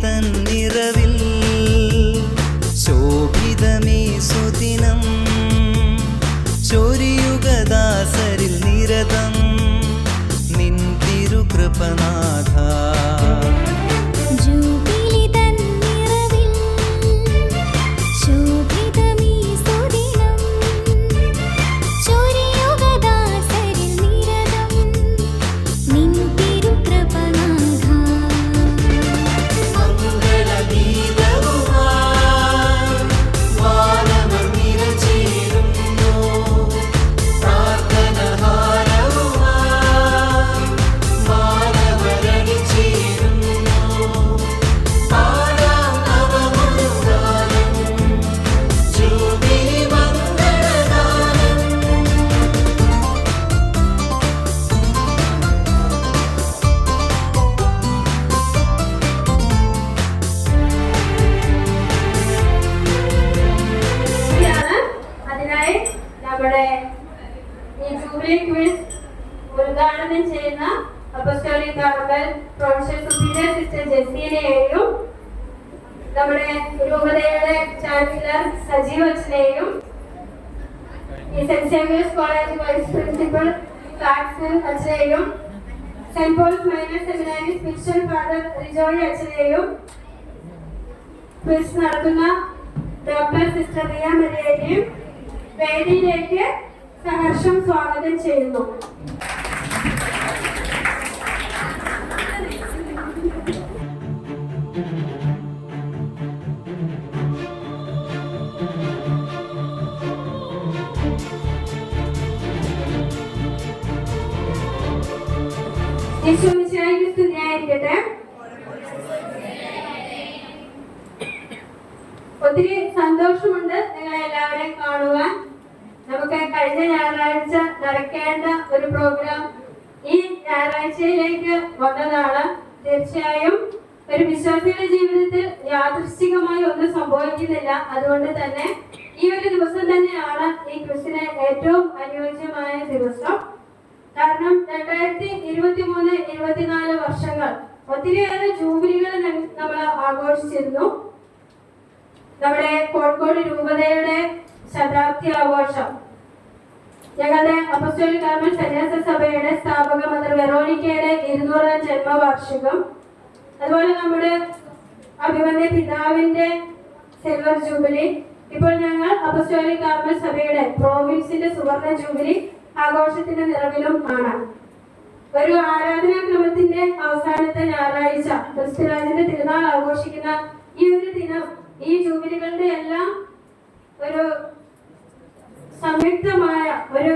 തന്നിറവിൽ ശോഭിതമേ സുദിനം ചൊരിയുഗദാസരിൽ നിരതം നിൻ തിരുകൃപനാഥ. ഉദ്ഘാടനം ചെയ്യുന്ന apostolic Carmel professor superior sister ജെസ്സിനെയും നമ്മുടെ രൂപതയുടെ ചാൻസലർ സജീവ് അച്ഛനെയും ഈ saint Xavier's college vice principal കാക്സൺ അച്ഛനെയും saint Paul's minor seminary spiritual father Rijoy അച്ഛനെയും ക്വിസ് നടത്തുന്ന ഡോക്ടർ സിസ്റ്റർ റിയ മരിയയെയും വേദിയിലേക്ക് സഹർഷം സ്വാഗതം ചെയ്യുന്നു. യേശുവിനായി സ്തുതിയായിരിക്കട്ടെ. ഒത്തിരി സന്തോഷമുണ്ട് നിങ്ങളെ എല്ലാവരെയും കാണുവാൻ. നമുക്ക് കഴിഞ്ഞ ഞായറാഴ്ച നടക്കേണ്ട ഒരു പ്രോഗ്രാം ഈ ഞായറാഴ്ചയിലേക്ക് വന്നതാണ്. തീർച്ചയായും ഒരു വിശ്വാസിയുടെ ജീവിതത്തിൽ യാദൃശ്ചികമായി ഒന്നും സംഭവിക്കുന്നില്ല. അതുകൊണ്ട് തന്നെ ഈ ഒരു ദിവസം തന്നെയാണ് ഈ ക്രിസ്റ്റിന് ഏറ്റവും അനുയോജ്യമായ ദിവസം. കാരണം 2023-24 വർഷങ്ങൾ ഒത്തിരിയേറെ ജൂബിലികൾ നമ്മൾ ആഘോഷിച്ചിരുന്നു. നമ്മുടെ കോഴിക്കോട് രൂപതയുടെ ശതാബ്ദി ആഘോഷം, ഞങ്ങളുടെ അപ്പോസ്തലിക് കാർമൽ സന്യാസ സഭയുടെ സ്ഥാപക മദർ വെറോണിക്കയുടെ 200ാം ജന്മവാർഷികം, അതുപോലെ നമ്മുടെ അഭിമന്യ പിതാവിന്റെ സിൽവർ ജൂബിലി, ഇപ്പോൾ ഞങ്ങൾ അപ്പോസ്തലിക് കാർമൽ സഭയുടെ പ്രോവിൻസിന്റെ സുവർണ ജൂബിലി ആഘോഷത്തിന്റെ നിറവിലും ആണ്. ഒരു ആരാധനാക്രമത്തിന്റെ അവസാനത്തെ ഞായറാഴ്ച ക്രിസ്തുരാജിന്റെ തിരുനാൾ ആഘോഷിക്കുന്ന ഈ ഒരു ദിനം ഈ ജൂബിലികളുടെ എല്ലാം ഒരു സംയുക്തമായ ഒരു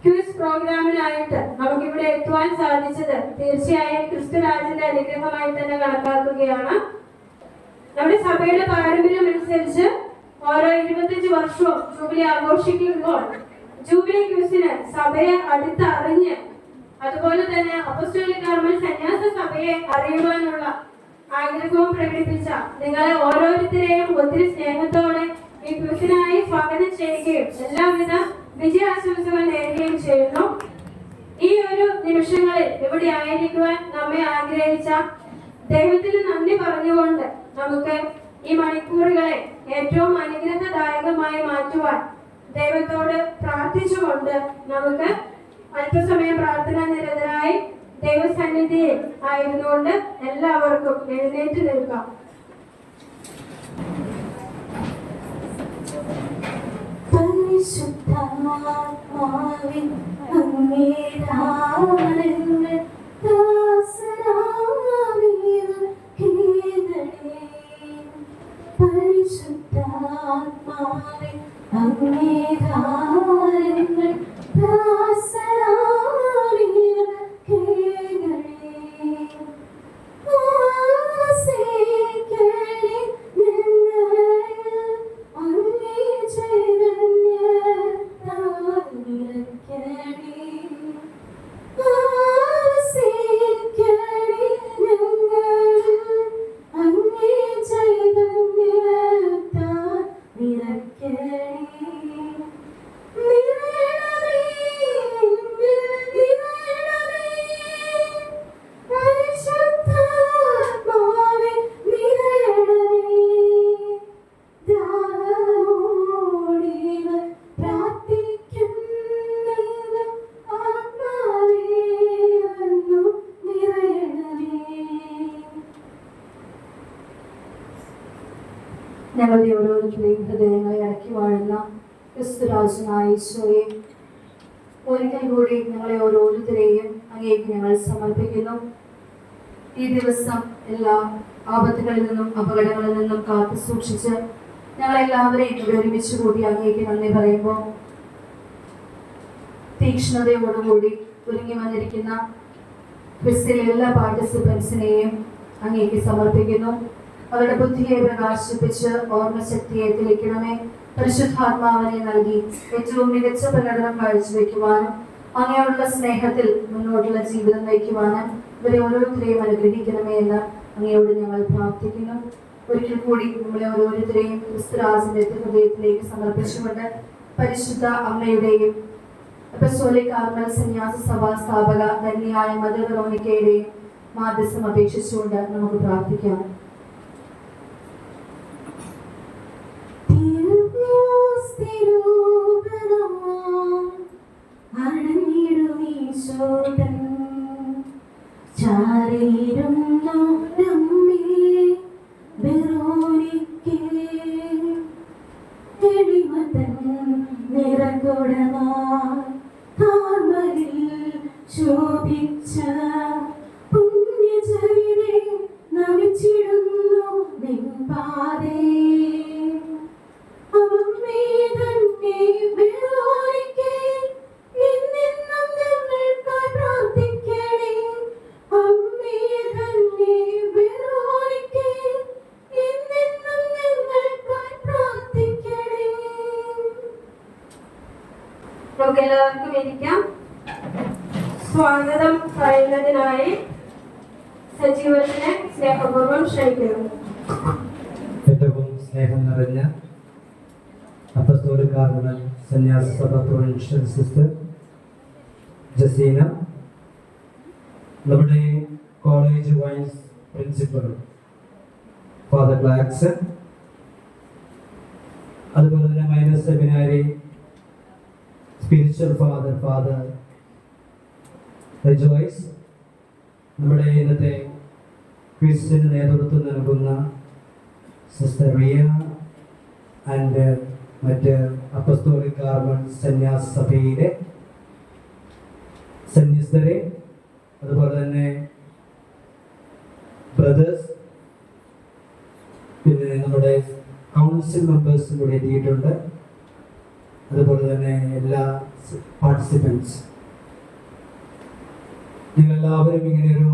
ക്വിസ് പ്രോഗ്രാമിനായിട്ട് നമുക്കിവിടെ എത്തുവാൻ സാധിച്ചത് തീർച്ചയായും ക്രിസ്തുരാജിന്റെ അനുഗ്രഹമായി തന്നെ കണക്കാക്കുകയാണ്. നമ്മുടെ സഭയുടെ പാരമ്പര്യം അനുസരിച്ച് ഓരോ 25 വർഷവും ജൂബിലി ആഘോഷിക്കുമ്പോൾ ജൂബിലി ക്വിസിന് സഭയെ അടുത്തറിഞ്ഞ് അതുപോലെ തന്നെ അപ്പോസ്തലിക് കാർമൽ സന്യാസ സഭയെ അറിയുവാനുള്ള ആഗ്രഹവും പ്രകടിപ്പിച്ച നിങ്ങളെ ഓരോരുത്തരെയും ഒത്തിരി സ്നേഹത്തോടെ ഈ ക്വിസിനായി സ്വാഗതം ചെയ്യുകയും എല്ലാവിധ വിജയാശംസകൾ നേരുകയും ചെയ്യുന്നു. ഈ ഒരു നിമിഷങ്ങളിൽ ഇവിടെ ആയിരിക്കുവാൻ നമ്മെ ആഗ്രഹിച്ച ദൈവത്തിന് നന്ദി പറഞ്ഞുകൊണ്ട് നമുക്ക് ഈ മണിക്കൂറുകളെ ഏറ്റവും അനുഗ്രഹദായകമായി മാറ്റുവാൻ ദൈവത്തോട് പ്രാർത്ഥിച്ചുകൊണ്ട് നമുക്ക് അല്പസമയം പ്രാർത്ഥനാ നിരതരായി ദൈവസന്നിധിയിൽ ആയിരുന്നുകൊണ്ട് എല്ലാവർക്കും എഴുന്നേറ്റ് നിൽക്കാം. പരിശുദ്ധാത്മാവിൻ അങ്ങേ ദാനങ്ങൾ ദാസരാമീവർ കീഴടേ. പരിശുദ്ധാത്മാവിൻ അങ്ങേ ദാനങ്ങൾ ദാസരാമീവർ കീഴടേ. ആസേക്കണേ ഞങ്ങളിൽ അങ്ങേ ചൈതന്യത്താൽ നിറയ്ക്കണേ. ആസേക്കണേ ഞങ്ങളിൽ അങ്ങേ ചൈതന്യത്താൽ നിറയ്ക്കണേ. നിറയണമേ ഞങ്ങളുടെ ഓരോരുത്തരുടെയും ഹൃദയങ്ങളെ അടക്കി വാഴുന്ന ക്രിസ്തുരാജനായ ഈശോയെ, ഒരിക്കൽ കൂടി ഞങ്ങളെ ഓരോരുത്തരെയും അങ്ങേക്ക് ഞങ്ങൾ സമർപ്പിക്കുന്നു. ഈ ദിവസം എല്ലാ ആപത്തുകളിൽ നിന്നും അപകടങ്ങളിൽ നിന്നും കാത്തു സൂക്ഷിച്ച് ഞങ്ങളെല്ലാവരെയും ഇവിടെ ഒരുമിച്ച് കൂടി അങ്ങേക്ക് നന്ദി പറയുമ്പോൾ, തീക്ഷ്ണതയോടുകൂടി ഒരുങ്ങി വന്നിരിക്കുന്ന ക്വിസിലെ എല്ലാ പാർട്ടിസിപ്പൻസിനെയും അങ്ങേക്ക് സമർപ്പിക്കുന്നു. അവരുടെ ബുദ്ധിയെ പ്രകാശിപ്പിച്ച് ഓർമ്മശക്തിയെ തെളിക്കണമേ. പരിശുദ്ധാത്മാവിനെ നൽകി ഏറ്റവും മികച്ച പ്രകടനം കാഴ്ചവെക്കുവാനും അങ്ങയോടുള്ള സ്നേഹത്തിൽ മുന്നോട്ടുള്ള ജീവിതം നയിക്കുവാനും ഇവരെ ഓരോരുത്തരെയും അനുഗ്രഹിക്കണമേ എന്ന് അങ്ങയോട് ഞങ്ങൾ പ്രാർത്ഥിക്കുന്നു. ഒരിക്കൽ കൂടി നമ്മളെ ഓരോരുത്തരെയും ക്രിസ്തുരാജന്റെ ഹൃദയത്തിലേക്ക് സമർപ്പിച്ചുകൊണ്ട് പരിശുദ്ധ അമ്മയുടെയും അപ്പസ്തോലിക കാർമൽ സന്യാസ സഭാ സ്ഥാപക ധന്യയായ മദർ വെറോണിക്കയുടെയും മാധ്യസ്ഥം അപേക്ഷിച്ചുകൊണ്ട് നമുക്ക് പ്രാർത്ഥിക്കാം. ശോഭിച്ച പുണ്യചരിതേ നമിച്ചിടുന്നു നിൻപാദേ. അമ്മേ തന്നെ വെറോണിക്കേ, എന്നെന്നും ഞങ്ങൾക്കായി പ്രാർത്ഥിക്കണേ. അമ്മേ തന്നെ വെറോണിക്കേ, എന്നെന്നും ഞങ്ങൾക്കായി പ്രാർത്ഥിക്കണേ. നമുക്കെല്ലാവർക്കും ഇരിക്കാം. സ്വാഗതം പറയുന്നതിനായി സജീവത്തിനെ സ്നേഹപൂർവ്വം ക്ഷണിക്കുന്നു. ഏറ്റവും സ്നേഹം നിറഞ്ഞ അപ്പസ്തോലിക കാർമൽ സന്യാസ സഭ പ്രൊവിൻഷ്യൽ സിസ്റ്റർ ജസീന, നമ്മുടെ college vice principal father Blaxon, അതുപോലെ തന്നെ minor seminary spiritual father Joyce, നമ്മുടെ ഇന്നത്തെ ക്വിസിന് നേതൃത്വം നൽകുന്ന സിസ്റ്റർ റിയ ആൻഡ് മറ്റ് അപ്പസ്തോലിക കാർമൽ സന്യാസ സഭയിലെ സന്യസ്തരെ, അതുപോലെ തന്നെ ബ്രദേഴ്സ്, പിന്നെ നമ്മുടെ കൗൺസിൽ മെമ്പേഴ്സും കൂടി എത്തിയിട്ടുണ്ട്. അതുപോലെ തന്നെ എല്ലാ പാർട്ടിസിപ്പൻസ്, നിങ്ങളെല്ലാവരും ഇങ്ങനെയൊരു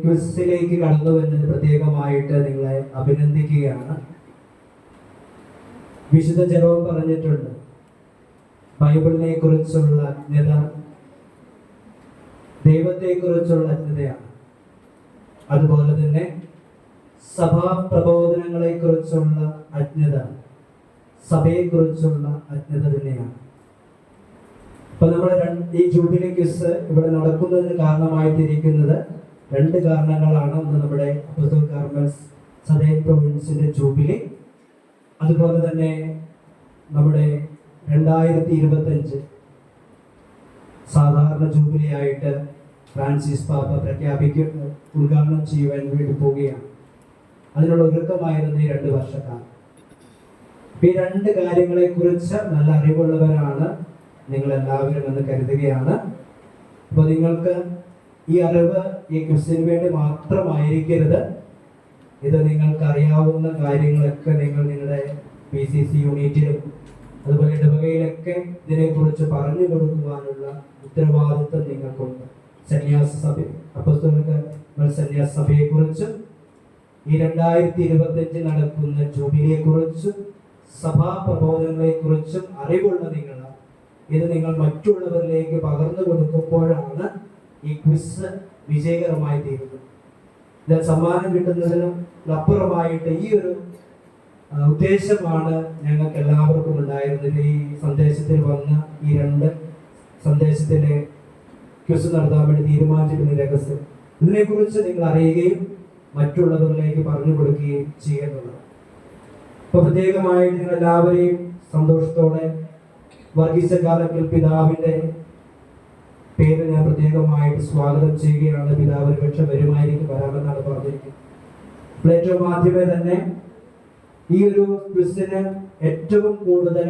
ക്വിസിലേക്ക് കടന്നു വരുന്നത് പ്രത്യേകമായിട്ട് നിങ്ങളെ അഭിനന്ദിക്കുകയാണ്. വിശുദ്ധ ജെറോം പറഞ്ഞിട്ടുണ്ട്, ബൈബിളിനെ കുറിച്ചുള്ള അജ്ഞത ദൈവത്തെ കുറിച്ചുള്ള അജ്ഞതയാണ്. അതുപോലെ തന്നെ സഭാ പ്രബോധനങ്ങളെ കുറിച്ചുള്ള അജ്ഞത സഭയെ കുറിച്ചുള്ള അജ്ഞത തന്നെയാണ്. അപ്പൊ നമ്മൾ ഈ ജൂബിലി ക്വിസ് ഇവിടെ നടക്കുന്നതിന് കാരണമായിട്ടിരിക്കുന്നത് രണ്ട് കാരണങ്ങളാണ്. ഒന്ന് നമ്മുടെ അപ്പസ്തോലിക കാർമൽ സദേൺ പ്രൊവിൻസിന്റെ ജൂബിലി, അതുപോലെ തന്നെ നമ്മുടെ 2025 സാധാരണ ജൂബിലി ആയിട്ട് ഫ്രാൻസിസ് പാപ്പ ഉദ്ഘാടനം ചെയ്യുവാൻ വേണ്ടി പോവുകയാണ്. അതിനുള്ള ഒരുക്കമായിരുന്നു ഈ 2 വർഷക്കാലം. ഈ 2 കാര്യങ്ങളെ കുറിച്ച് നല്ല അറിവുള്ളവരാണ് നിങ്ങൾ എല്ലാവരും എന്ന് കരുതുകയാണ്. അപ്പോൾ നിങ്ങൾക്ക് ഈ അറിവ് ഈ ക്വിസിന് വേണ്ടി മാത്രമായിരിക്കരുത്. ഇത് നിങ്ങൾക്ക് അറിയാവുന്ന കാര്യങ്ങളൊക്കെ നിങ്ങൾ നിങ്ങളുടെ PCC യൂണിറ്റിലും അതുപോലെ ഇടവകയിലൊക്കെ ഇതിനെക്കുറിച്ച് പറഞ്ഞു കൊടുക്കുവാനുള്ള ഉത്തരവാദിത്വം നിങ്ങൾക്കുണ്ട്. സന്യാസ സഭ അപ്പസ്തോലിക സന്യാസ സഭയെക്കുറിച്ചും ഈ 2025 നടക്കുന്ന ജൂബിലിയെക്കുറിച്ചും സഭാ പ്രബോധനങ്ങളെക്കുറിച്ചും അറിവുള്ള നിങ്ങൾ ഇത് നിങ്ങൾ മറ്റുള്ളവരിലേക്ക് പകർന്നു കൊടുക്കുമ്പോഴാണ് ഈ ക്വിസ് വിജയകരമായി തീരുന്നത്. ഇത് സമ്മാനം കിട്ടുന്നതിനും അപ്പുറമായിട്ട് ഈ ഒരു ഉദ്ദേശമാണ് ഞങ്ങൾക്ക് എല്ലാവർക്കും ഉണ്ടായിരുന്നത്. ഈ സന്ദേശത്തിൽ വന്ന ഈ 2 സന്ദേശത്തിലെ ക്വിസ് നടത്താൻ വേണ്ടി തീരുമാനിച്ചിരുന്ന രഹസ്യം ഇതിനെക്കുറിച്ച് നിങ്ങൾ അറിയുകയും മറ്റുള്ളവരിലേക്ക് പറഞ്ഞു കൊടുക്കുകയും ചെയ്യുന്നുള്ളത്. അപ്പൊ പ്രത്യേകമായിട്ട് നിങ്ങൾ എല്ലാവരെയും സന്തോഷത്തോടെ വർഗീസ കാലക്കൽ പിതാവിന്റെ പേര് ഞാൻ പ്രത്യേകമായിട്ട് സ്വാഗതം ചെയ്യുകയാണ്. പിതാവ് ഒരുപക്ഷെ വരുമായിരിക്കും, വരാമെന്നാണ് പറഞ്ഞിരിക്കുന്നത്. ഏറ്റവും ആദ്യമേ തന്നെ ഈ ഒരു ക്വിസിന് ഏറ്റവും കൂടുതൽ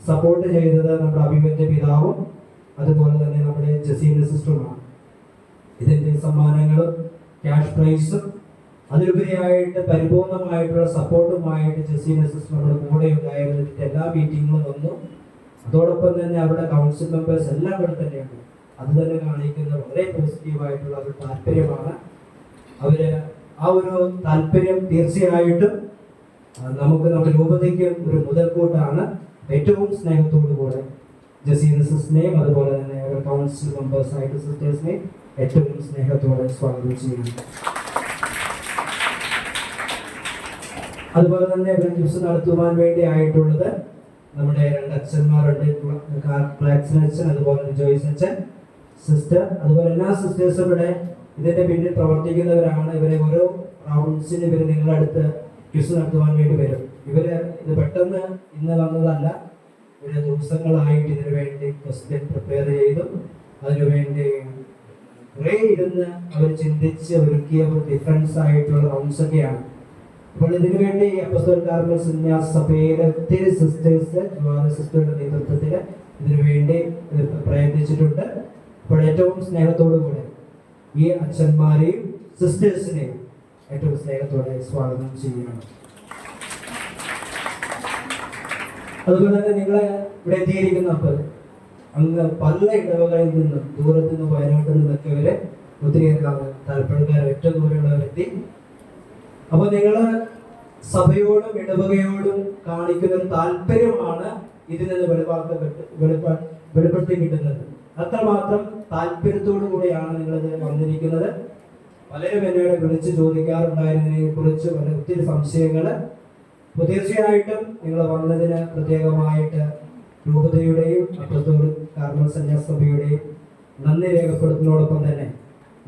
സപ്പോർട്ട് ചെയ്തത് നമ്മുടെ അഭിമന്യ പിതാവും അതുപോലെ തന്നെ നമ്മുടെ ജസീന സിസ്റ്ററുമാണ്. ഇതിന്റെ സമ്മാനങ്ങളും ക്യാഷ് പ്രൈസും അതിലുപരിയായിട്ട് പരിപൂർണമായിട്ടുള്ള സപ്പോർട്ടുമായിട്ട് ജസീന സിസ്റ്റർ നമ്മുടെ കൂടെ ഉണ്ടായിരുന്നു. എല്ലാ മീറ്റിങ്ങുകളും വന്നു. അതോടൊപ്പം തന്നെ അവരുടെ കൗൺസിൽ മെമ്പേഴ്സ് എല്ലാം ഇവിടെ തന്നെയാണ്. അത് തന്നെ കാണിക്കുന്ന വളരെ പോസിറ്റീവായിട്ടുള്ള ഒരു താല്പര്യമാണ്. അവര് ആ ഒരു താല്പര്യം തീർച്ചയായിട്ടും നമുക്ക് നമ്മുടെ രൂപതയ്ക്ക് ഒരു മുതൽക്കൂട്ടാണ്. ഏറ്റവും സ്നേഹത്തോടു കൂടെ ജസീന സിസ്റ്ററിനെയും അതുപോലെ തന്നെ കൗൺസിൽ മെമ്പേഴ്സ് ആയിട്ട് സിസ്റ്റേഴ്സിനെയും ഏറ്റവും സ്നേഹത്തോടെ സ്വാഗതം ചെയ്യുന്നു. അതുപോലെ തന്നെ ഇവിടെ ക്വിസ് നടത്തുവാൻ വേണ്ടി ആയിട്ടുള്ളത് നമ്മുടെ 2 അച്ഛന്മാരുണ്ട്. ക്ലാക്സൺ അച്ഛൻ, അതുപോലെ ജോയ്സ് അച്ഛൻ, സിസ്റ്റർ, അതുപോലെ എല്ലാ സിസ്റ്റേഴ്സും ഇവിടെ ഇതിന്റെ പിന്നിൽ പ്രവർത്തിക്കുന്നവരാണ്. ഇവരെ ഓരോ റൗണ്ട്സിന് ഇവർ നിങ്ങളുടെ അടുത്ത് ക്വിസ് നടത്തുവാൻ വേണ്ടി വരും. ഇവര് ഇത് പെട്ടെന്ന് ഇന്ന് വന്നതല്ല. ഇവര് ദിവസങ്ങളായിട്ട് ഇതിനു വേണ്ടി ക്വസ്റ്റ്യൻ പ്രിപ്പയർ ചെയ്തു അതിനുവേണ്ടി കുറേ ഇരുന്ന് അവർ ചിന്തിച്ച് ഒരുക്കിയ ഒരു ഡിഫറൻസ് ആയിട്ടുള്ള റൗണ്ട്സ് ഒക്കെയാണ്. അപ്പോൾ ഇതിനു വേണ്ടി അപ്പോസ്തല കാർമൽ സന്യാസ സഭയിലെ ഒത്തിരി സിസ്റ്റേഴ്സ് സിസ്റ്ററുടെ നേതൃത്വത്തിൽ ഇതിനു വേണ്ടി പ്രയത്നിച്ചിട്ടുണ്ട്. അപ്പോൾ ഏറ്റവും സ്നേഹത്തോടു കൂടെ ഈ അച്ഛന്മാരെയും സിസ്റ്റേഴ്സിനെയും ഏറ്റവും സ്നേഹത്തോടെ സ്വാഗതം ചെയ്യുകയാണ്. അതുപോലെ തന്നെ നിങ്ങളെ ഇവിടെ എത്തിയിരിക്കുന്നപ്പോൾ അങ്ങ് പല ഇടവകളിൽ നിന്നും ദൂരത്തു നിന്ന് വയനാട്ടിൽ നിന്നൊക്കെ ഇവരെ ഒത്തിരിയേറെ താല്പര്യക്കാർ ഏറ്റവും ദൂരെയുള്ളവരെത്തി. അപ്പൊ നിങ്ങള് സഭയോടും ഇടവകയോടും കാണിക്കുന്ന ഒരു താല്പര്യമാണ് ഇതിൽ നിന്ന് വെളിപ്പെടുത്തി കിട്ടുന്നത്. അത്രമാത്രം താല്പര്യത്തോടു കൂടിയാണ് നിങ്ങളിത് വന്നിരിക്കുന്നത്. പലരും എന്നോട് വിളിച്ച് ചോദിക്കാറുണ്ടായിരുന്നതിനെ കുറിച്ച് ഒത്തിരി സംശയങ്ങൾ. അപ്പോൾ തീർച്ചയായിട്ടും നിങ്ങൾ വന്നതിന് പ്രത്യേകമായിട്ട് രൂപതയുടെയും അപ്പോസ്തല കാർമൽ സന്യാസ സഭയുടെയും നന്ദി രേഖപ്പെടുത്തുന്നതോടൊപ്പം തന്നെ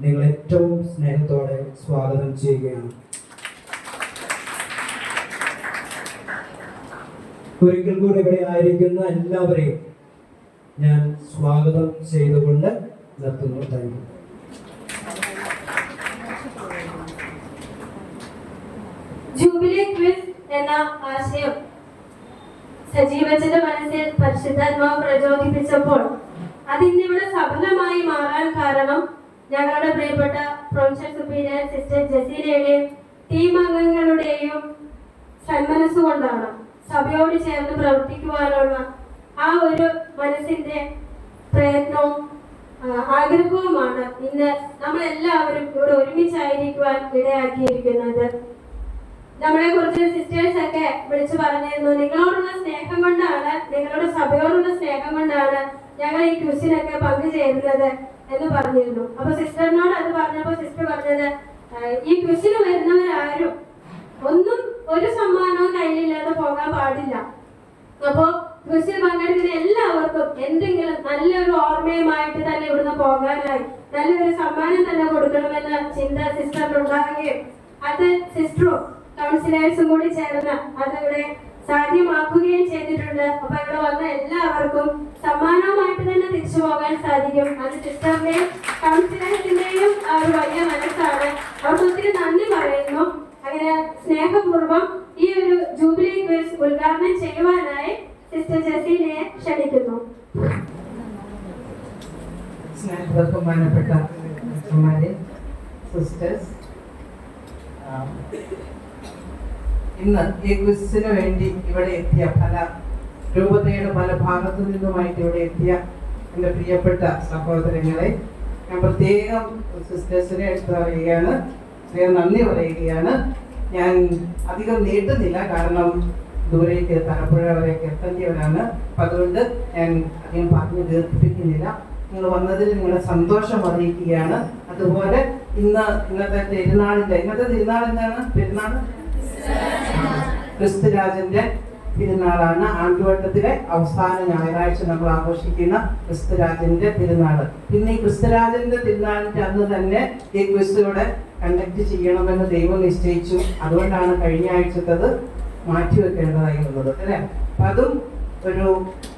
നിങ്ങൾ ഏറ്റവും സ്നേഹത്തോടെ സ്വാഗതം ചെയ്യുകയാണ്. ഒരിക്കൽ കൂടി ഇവിടെ ആയിരിക്കുന്ന എല്ലാവരെയും ഞാൻ സ്വാഗതം ചെയ്തുകൊണ്ട് നിർത്തുന്നു. Thank you. ജൂബിലി ക്വിസ് എന്ന ആശയം സജീവച്ചന്റെ മനസ്സിൽ പരിശുദ്ധാത്മാവ് പ്രചോദിപ്പിച്ചപ്പോൾ അതിന്നിവിടെ സഫലമായി മാറാൻ കാരണം ഞങ്ങളുടെ പ്രിയപ്പെട്ട പ്രൊഫസർ സുപ്പീരിയർ സിസ്റ്റർ ജസീലയുടെയും ടീം അംഗങ്ങളുടെയും സന്മനസ്സുകൊണ്ടാണ്. സഭയോട് ചേർന്ന് പ്രവർത്തിക്കുവാനുള്ള ആ ഒരു മനസ്സിന്റെ പ്രയത്നവും ആഗ്രഹവുമാണ് ഇന്ന് നമ്മളെല്ലാവരും ഇവിടെ ഒരുമിച്ചായിരിക്കുവാൻ ഇടയാക്കിയിരിക്കുന്നത്. നമ്മളെ കുറിച്ച് സിസ്റ്റേഴ്സ് ഒക്കെ വിളിച്ചു പറഞ്ഞിരുന്നു, നിങ്ങളോടുള്ള സ്നേഹം കൊണ്ടാണ്, നിങ്ങളുടെ സഭയോടുള്ള സ്നേഹം കൊണ്ടാണ് ഞങ്ങൾ ഈ ക്വിസിനൊക്കെ പങ്കുചേരുന്നത് എന്ന് പറഞ്ഞിരുന്നു. അപ്പൊ സിസ്റ്ററിനോട് അത് പറഞ്ഞപ്പോ സിസ്റ്റർ പറഞ്ഞത്, ഈ ക്വിസിന് വരുന്നവരാരും ഒന്നും ഒരു സമ്മാനവും കയ്യിലില്ലാതെ പോകാൻ പാടില്ല. അപ്പോ ക്വിസിൽ പങ്കെടുക്കുന്ന എല്ലാവർക്കും എന്തെങ്കിലും നല്ലൊരു ഓർമ്മയുമായിട്ട് തന്നെ ഇവിടുന്ന് പോകാനായി നല്ലൊരു സമ്മാനം തന്നെ കൊടുക്കണമെന്ന ചിന്ത സിസ്റ്ററിനുണ്ടാകുകയും അത് സിസ്റ്ററും കൗൺസിലേഴ്സും കൂടി ചേർന്ന് അതിവിടെ സാധ്യമാക്കുകയും ചെയ്തിട്ടുണ്ട്. അപ്പൊ ഇവിടെ വന്ന എല്ലാവർക്കും സമ്മാനവുമായിട്ട് തന്നെ തിരിച്ചു പോകാൻ സാധിക്കും. അത് സിസ്റ്ററിന്റെയും കൗൺസിലേഴ്സിന്റെയും ആ ഒരു വലിയ മനസ്സാണ്. അവർക്ക് ഒത്തിരി നന്ദി പറയുന്നു. അങ്ങനെ സ്നേഹപൂർവ്വം ഈ ഒരു ജൂബിലി ക്വിസ് ഉദ്ഘാടനം ചെയ്യുവാനായി സിസ്റ്റർ ജസീലയെ ക്ഷണിക്കുന്നു. ബഹുമാനപ്പെട്ട അച്ഛന്മാരെ, സിസ്റ്റേഴ്സ്, ഇന്ന് ഈ ക്വിസിന് വേണ്ടി ഇവിടെ എത്തിയ രൂപതയുടെ പല ഭാഗത്തു നിന്നുമായിട്ട് ഇവിടെ എത്തിയ എൻ്റെ പ്രിയപ്പെട്ട സഹോദരങ്ങളെ ഞാൻ പ്രത്യേകം സിസ്റ്റേഴ്സിനെ എടുത്തു പറയുകയാണ്, പ്രത്യേകം നന്ദി പറയുകയാണ്. ഞാൻ അധികം നീട്ടുന്നില്ല, കാരണം ദൂരേക്ക് തലപ്പുഴ വരെയൊക്കെ എത്തേണ്ടവരാണ്. അപ്പം അതുകൊണ്ട് ഞാൻ അധികം പറഞ്ഞു ദീർഘിപ്പിക്കുന്നില്ല. നിങ്ങൾ വന്നതിൽ നിങ്ങളുടെ സന്തോഷം അറിയിക്കുകയാണ്. അതുപോലെ ഇന്നത്തെ തിരുനാൾ എന്താണ്? പെരുന്നാൾ ക്രിസ്തുരാജന്റെ തിരുനാളാണ്. ആണ്ടുവട്ടത്തിലെ അവസാന ഞായറാഴ്ച നമ്മൾ ആഘോഷിക്കുന്ന ക്രിസ്തുരാജന്റെ തിരുനാൾ. പിന്നെ ഈ ക്രിസ്തുരാജന്റെ തിരുനാളിന്റെ അന്ന് തന്നെ ഈ ക്വിസിലൂടെ കണ്ടക്ട് ചെയ്യണമെന്ന് ദൈവം നിശ്ചയിച്ചു. അതുകൊണ്ടാണ് കഴിഞ്ഞ ആഴ്ചത്തത് മാറ്റിവെക്കേണ്ടതായി വന്നത്, അല്ലേ? അപ്പൊ അതും ഒരു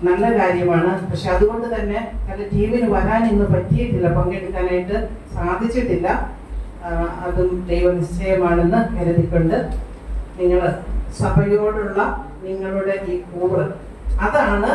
നല്ല കാര്യമാണ്. പക്ഷെ അതുകൊണ്ട് തന്നെ പല ടീമിന് വരാൻ ഇന്ന് പറ്റിയിട്ടില്ല, പങ്കെടുക്കാനായിട്ട് സാധിച്ചിട്ടില്ല. അതും ദൈവനിശ്ചയമാണെന്ന് കരുതിക്കൊണ്ട് നിങ്ങൾ സഭയോടുള്ള നിങ്ങളുടെ ഈ കൂറ് അതാണ്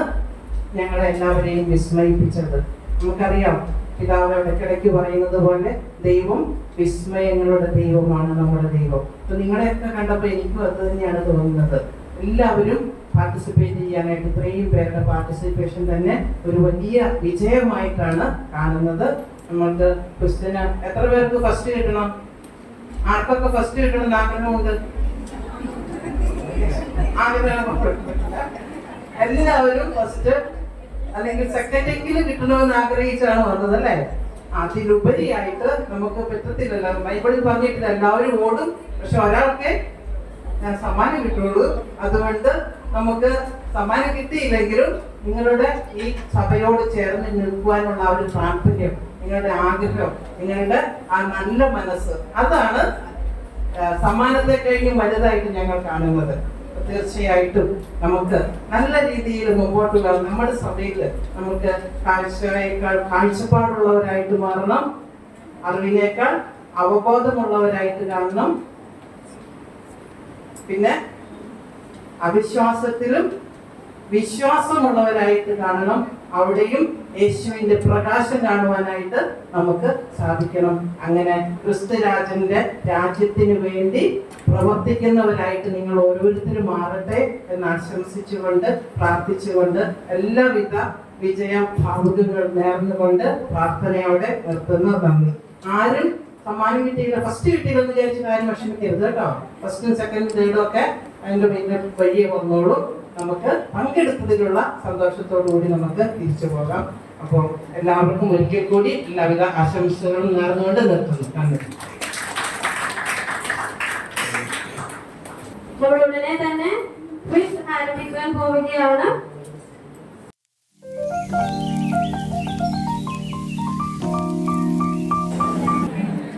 ഞങ്ങളെ എല്ലാവരെയും വിസ്മയിപ്പിച്ചത്. നമുക്കറിയാം, പിതാവ് ഇടയ്ക്കിടയ്ക്ക് പറയുന്നത് പോലെ ദൈവം വിസ്മയങ്ങളുടെ ദൈവമാണ് നമ്മുടെ ദൈവം. അപ്പൊ നിങ്ങളെയൊക്കെ കണ്ടപ്പോൾ എനിക്കും അത് തന്നെയാണ് തോന്നുന്നത്. എല്ലാവരും പാർട്ടിസിപ്പേറ്റ് ചെയ്യാനായിട്ട് ഇത്രയും പേരുടെ പാർട്ടിസിപ്പേഷൻ തന്നെ ഒരു വലിയ വിജയമായിട്ടാണ് കാണുന്നത്. നമ്മൾക്ക് ക്വസ്റ്റ്യന് എത്ര പേർക്ക് ഫസ്റ്റ് കിട്ടണം? ആർക്കൊക്കെ ഫസ്റ്റ് കിട്ടണം എന്ന് ആഗ്രഹമുണ്ട്? എല്ലാവരും ഫസ്റ്റ് അല്ലെങ്കിൽ സെക്കൻഡ് എങ്കിലും കിട്ടണമെന്ന് ആഗ്രഹിച്ചാണ് വന്നത് അല്ലേ? അതിലുപരിയായിട്ട് നമുക്ക് പറ്റത്തില്ലല്ലോ. ബൈബിളിൽ പറഞ്ഞിട്ടില്ല എല്ലാവരും ഓടും, പക്ഷെ ഒരാൾക്ക് സമ്മാനം കിട്ടുള്ളൂ. അതുകൊണ്ട് നമുക്ക് സമ്മാനം കിട്ടിയില്ലെങ്കിലും നിങ്ങളുടെ ഈ സഭയോട് ചേർന്ന് നിൽക്കുവാനുള്ള ആ ഒരു താല്പര്യം, നിങ്ങളുടെ ആഗ്രഹം, നിങ്ങളുടെ ആ നല്ല മനസ്സ്, അതാണ് സമ്മാനത്തെ കഴിഞ്ഞ് വലുതായിട്ട് ഞങ്ങൾ കാണുന്നത്. തീർച്ചയായിട്ടും നമുക്ക് നല്ല രീതിയിൽ മുമ്പോട്ട് വരണം. നമ്മുടെ സഭയിൽ നമുക്ക് കാഴ്ചപ്പാടുള്ളവരായിട്ട് മാറണം, അറിവിനേക്കാൾ അവബോധമുള്ളവരായിട്ട് കാണണം. പിന്നെ അവിശ്വാസത്തിലും വിശ്വാസമുള്ളവരായിട്ട് കാണണം. അവിടെയും യേശുവിന്റെ പ്രകാശം കാണുവാനായിട്ട് നമുക്ക് സാധിക്കണം. അങ്ങനെ ക്രിസ്തുരാജന്റെ രാജ്യത്തിന് വേണ്ടി പ്രവർത്തിക്കുന്നവരായിട്ട് നിങ്ങൾ ഓരോരുത്തരും മാറട്ടെ എന്ന് ആശംസിച്ചുകൊണ്ട് പ്രാർത്ഥിച്ചുകൊണ്ട് എല്ലാവിധ ഭാവുകങ്ങൾ നേർന്നുകൊണ്ട് പ്രാർത്ഥനയോടെ നിർത്തുന്നു. നന്ദി. ആരും സമ്മാനം കിട്ടിയില്ല, ഫസ്റ്റ് കിട്ടിയില്ലെന്ന് വിചാരിച്ച കാര്യം വിഷമിക്കരുത് കേട്ടോ. ഫസ്റ്റും സെക്കൻഡും തേർഡും ഒക്കെ അതിന്റെ പിന്നെ വഴിയെ വന്നോളൂ. നമുക്ക് പങ്കെടുത്തതിലുള്ള സന്തോഷത്തോടു കൂടി നമുക്ക് തിരിച്ചു പോകാം. അപ്പോൾ എല്ലാവർക്കും ഒരിക്കൽ കൂടി എല്ലാവിധ ആശംസകളും നേർന്നുകൊണ്ട് നിർത്തുന്നു. നന്ദി. ഉടനെ തന്നെ ക്വിസ് ആരംഭിക്കാൻ പോവുകയാണ്.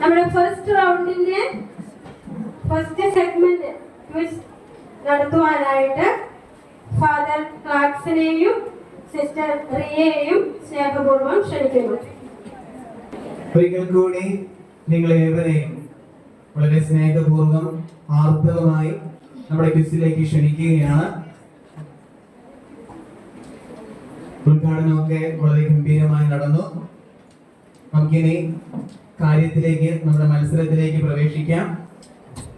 നമ്മുടെ ഫസ്റ്റ് റൗണ്ടിന്റെ ഫസ്റ്റ് സെഗ്മെന്റ് ക്വിസ് നടത്തുവാനായിട്ട് ഫാദർ ക്ലാക്സിനെയും സിസ്റ്റർ റിയയെയും സ്നേഹപൂർവ്വം ക്ഷണിക്കുന്നു. ഒരിക്കൽ കൂടി നിങ്ങളേവരെയും വളരെ സ്നേഹപൂർവ്വം ആർദ്രമായി നമ്മുടെ ക്വിസിലേക്ക് ക്ഷണിക്കുകയാണ്. ഉദ്ഘാടനമൊക്കെ വളരെ ഗംഭീരമായി നടന്നു. നമുക്കിനി കാര്യത്തിലേക്ക്, നമ്മുടെ മത്സരത്തിലേക്ക് പ്രവേശിക്കാം.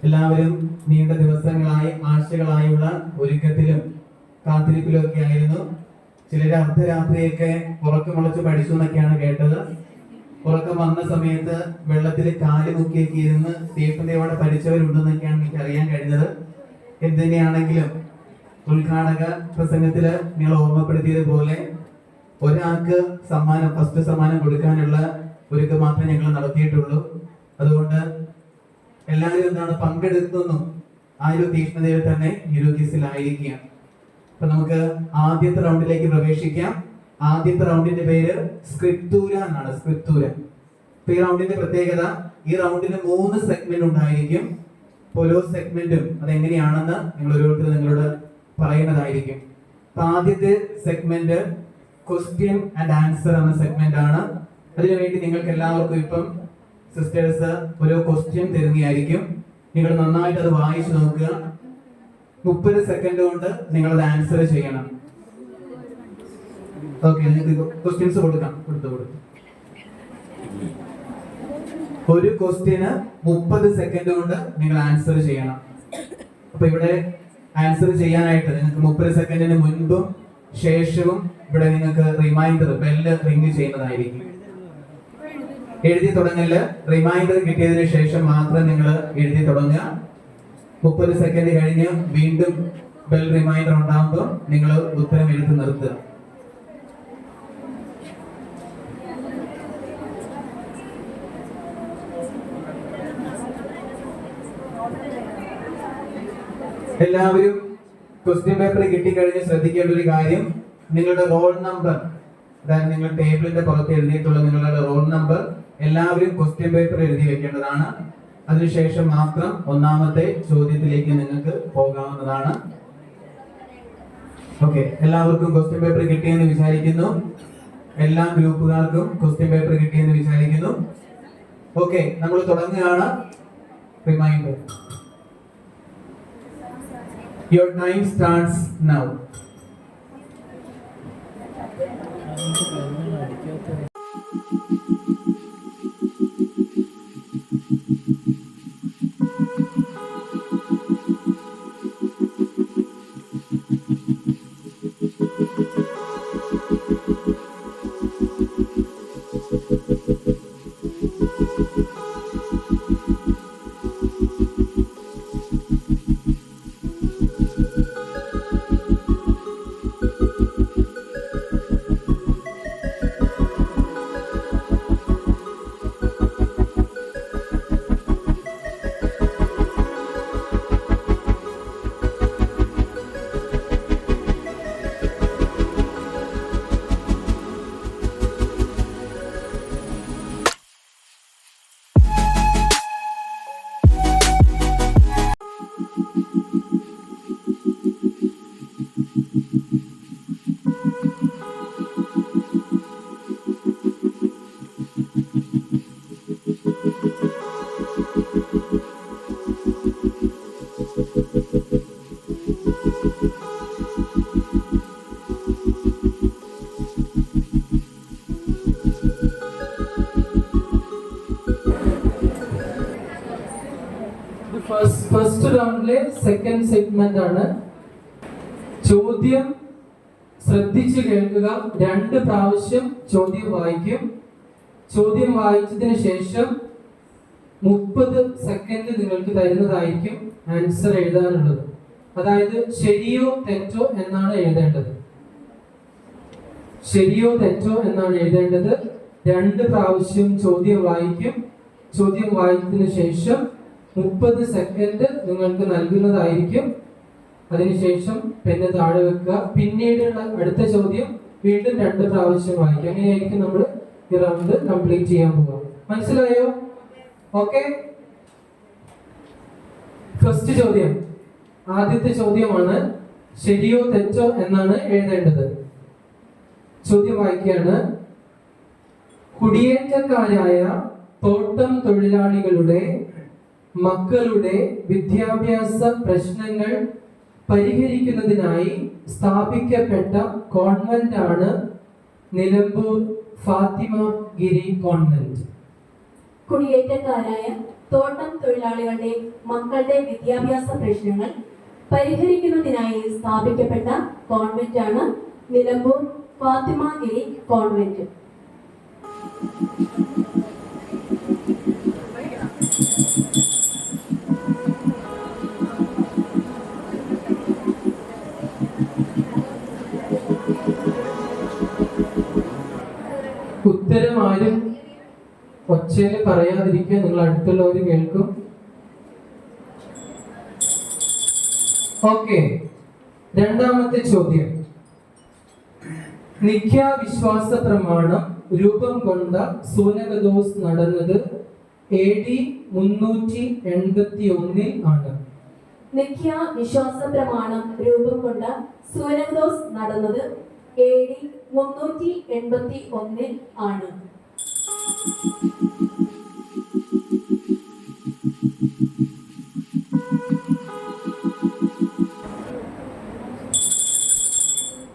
എല്ലാവരും നീണ്ട ദിവസങ്ങളായി, ആഴ്ചകളായുള്ള ഒരുക്കത്തിലും കാത്തിരിപ്പിലും ഒക്കെ ആയിരുന്നു. ചിലര് അർദ്ധരാത്രിയൊക്കെ ഉറക്കമുളച്ച് പഠിച്ചു എന്നൊക്കെയാണ് കേട്ടത്. ഉറക്കം വന്ന സമയത്ത് വെള്ളത്തിൽ കാല് മുക്കിയൊക്കെ ഇരുന്ന് തീർത്ഥതയോടെ പഠിച്ചവരുണ്ടെന്നൊക്കെയാണ് എനിക്ക് അറിയാൻ കഴിഞ്ഞത്. എന്തുതന്നെയാണെങ്കിലും ഉദ്ഘാടക പ്രസംഗത്തില് നിങ്ങൾ ഓർമ്മപ്പെടുത്തിയതുപോലെ ഒരാൾക്ക് സമ്മാനം, ഫസ്റ്റ് സമ്മാനം കൊടുക്കാനുള്ള ഒരുക്കം മാത്രമേ ഞങ്ങൾ നടത്തിയിട്ടുള്ളൂ. അതുകൊണ്ട് എല്ലാവരും എന്താണ് പങ്കെടുക്കുന്നു ആ ഒരു തീക്ഷ്ണതയിൽ തന്നെ ഈ ഒരു ക്വിസിലായിരിക്കുകയാണ്. അപ്പൊ നമുക്ക് ആദ്യത്തെ റൗണ്ടിലേക്ക് പ്രവേശിക്കാം. ആദ്യത്തെ റൗണ്ടിന്റെ പേര് സ്ക്രിപ്റ്റൂര എന്നാണ്. സ്ക്രിപ്റ്റൂര. അപ്പൊ ഈ റൗണ്ടിന്റെ പ്രത്യേകത, ഈ റൗണ്ടിന് 3 സെഗ്മെന്റ് ഉണ്ടായിരിക്കും. ഓരോ സെഗ്മെന്റും അതെങ്ങനെയാണെന്ന് നിങ്ങൾ ഓരോരുത്തരും നിങ്ങളോട് പറയുന്നതായിരിക്കും. അപ്പൊ ആദ്യത്തെ സെഗ്മെന്റ് ക്വസ്റ്റ്യൻ ആൻഡ് ആൻസർ എന്ന സെഗ്മെന്റ് ആണ്. അതിനുവേണ്ടി നിങ്ങൾക്ക് എല്ലാവർക്കും ഇപ്പം സിസ്റ്റേഴ്സ് ഓരോ ക്വസ്റ്റ്യൻ തരുന്നതായിരിക്കും. നിങ്ങൾ നന്നായിട്ട് അത് വായിച്ചു നോക്കുക. 30 സെക്കൻഡ് കൊണ്ട് നിങ്ങൾ അത് ആൻസർ ചെയ്യണം. ഓക്കെ, നിങ്ങൾക്ക് ക്വസ്റ്റ്യൻസ് കൊടുക്കാം. കൊടുത്തു. ഒരു ക്വസ്റ്റ്യന് 30 സെക്കൻഡ് കൊണ്ട് നിങ്ങൾ ആൻസർ ചെയ്യണം. അപ്പൊ ഇവിടെ ആൻസർ ചെയ്യാനായിട്ട് നിങ്ങൾക്ക് 30 സെക്കൻഡിന് മുൻപും ശേഷവും ഇവിടെ നിങ്ങൾക്ക് റിമൈൻഡർ ബെല്ല് റിംഗ് ചെയ്യുന്നതായിരിക്കും. എഴുതി തുടങ്ങല്. റിമൈൻഡർ കിട്ടിയതിനു ശേഷം മാത്രം നിങ്ങൾ എഴുതി തുടങ്ങുക. 30 സെക്കൻഡ് കഴിഞ്ഞ് വീണ്ടും ബെൽ റിമൈൻഡർ ഉണ്ടാകുമ്പോൾ നിങ്ങൾ ഉത്തരം എഴുതി നിർത്തുക. എല്ലാവരും ക്വസ്റ്റ്യൻ പേപ്പർ കിട്ടിക്കഴിഞ്ഞ് ശ്രദ്ധിക്കേണ്ട ഒരു കാര്യം, നിങ്ങളുടെ റോൾ നമ്പർ, അതായത് നിങ്ങൾ ടേബിളിന്റെ പുറത്ത് എഴുതിയിട്ടുള്ള നിങ്ങളുടെ റോൾ നമ്പർ എല്ലാവരും ക്വസ്റ്റ്യൻ പേപ്പർ എഴുതി വെക്കേണ്ടതാണ്. അതിനുശേഷം മാത്രം ഒന്നാമത്തെ ചോദ്യത്തിലേക്ക് നിങ്ങൾക്ക് പോകാവുന്നതാണ്. ഓക്കെ, എല്ലാവർക്കും ക്വസ്റ്റ്യൻ പേപ്പർ കിട്ടിയെന്ന് വിചാരിക്കുന്നു. എല്ലാ ഗ്രൂപ്പുകാർക്കും ക്വസ്റ്റ്യൻ പേപ്പർ കിട്ടിയെന്ന് വിചാരിക്കുന്നു. ഓക്കെ, നമ്മൾ തുടങ്ങുകയാണ്. Reminder, your time starts now. First റൗണ്ടിലെ സെക്കൻഡ് സെഗ്മെന്റ് ആണ്. ചോദ്യം ശ്രദ്ധിച്ചു കേൾക്കുക. 2 പ്രാവശ്യം ചോദ്യം വായിക്കും. ചോദ്യം വായിച്ചതിന് ശേഷം 30 സെക്കൻഡ് നിങ്ങൾക്ക് തരുന്നതായിരിക്കും ആൻസർ എഴുതാനുള്ളത്. അതായത് ശരിയോ തെറ്റോ എന്നാണ് എഴുതേണ്ടത്. ശരിയോ തെറ്റോ എന്നാണ് എഴുതേണ്ടത്. 2 പ്രാവശ്യം ചോദ്യം വായിക്കും. ചോദ്യം വായിച്ചതിന് ശേഷം 30 സെക്കൻഡ് നിങ്ങൾക്ക് നൽകുന്നതായിരിക്കും. അതിനുശേഷം പെന്ന് താഴെ വെക്കുക. പിന്നീടുള്ള അടുത്ത ചോദ്യം വീണ്ടും 2 പ്രാവശ്യം വായിക്കുക. അങ്ങനെയായിരിക്കും നമ്മൾ ഈ റൗണ്ട് കംപ്ലീറ്റ് ചെയ്യാൻ പോവുക. മനസ്സിലായോ? ഓക്കെ. ഫസ്റ്റ് ചോദ്യം, ആദ്യത്തെ ചോദ്യമാണ്. ശരിയോ തെറ്റോ എന്നാണ് എഴുതേണ്ടത്. ചോദ്യം വായിക്കുകയാണ്. കുടിയേറ്റക്കാരായ തോട്ടം തൊഴിലാളികളുടെ മക്കളുടെ വിദ്യാഭ്യാസ പ്രശ്നങ്ങൾ പരിഹരിക്കുന്നതിനായി സ്ഥാപിക്കപ്പെട്ട കോൺവെന്റ് ആണ് നിലമ്പൂർ ഫാത്തിമ ഗിരി കോൺവെന്റ്. കുടിയേറ്റക്കാരായ തോട്ടം തൊഴിലാളികളുടെ മക്കളുടെ വിദ്യാഭ്യാസ പ്രശ്നങ്ങൾ പരിഹരിക്കുന്നതിനായി സ്ഥാപിക്കപ്പെട്ട കോൺവെന്റ് ആണ് നിലമ്പൂർ ഫാത്തിമ ഗിരി കോൺവെന്റ്. ഉത്തരം ആരും ഒച്ചയിൽ പറയാതിരിക്കുക. നിങ്ങൾ അടുത്തുള്ളവർ കേൾക്കും. ഓക്കെ. രണ്ടാമത്തെ ചോദ്യം, നിഖ്യാവിശ്വാസ പ്രമാണം രൂപം കൊണ്ട സൂനകദോസ് നടന്നത് AD 381 ആണ്. നിഖ്യാവിശ്വാസ പ്രമാണം രൂപം കൊണ്ട സൂനകദോസ് നടന്നത് AD 381 ആണ്.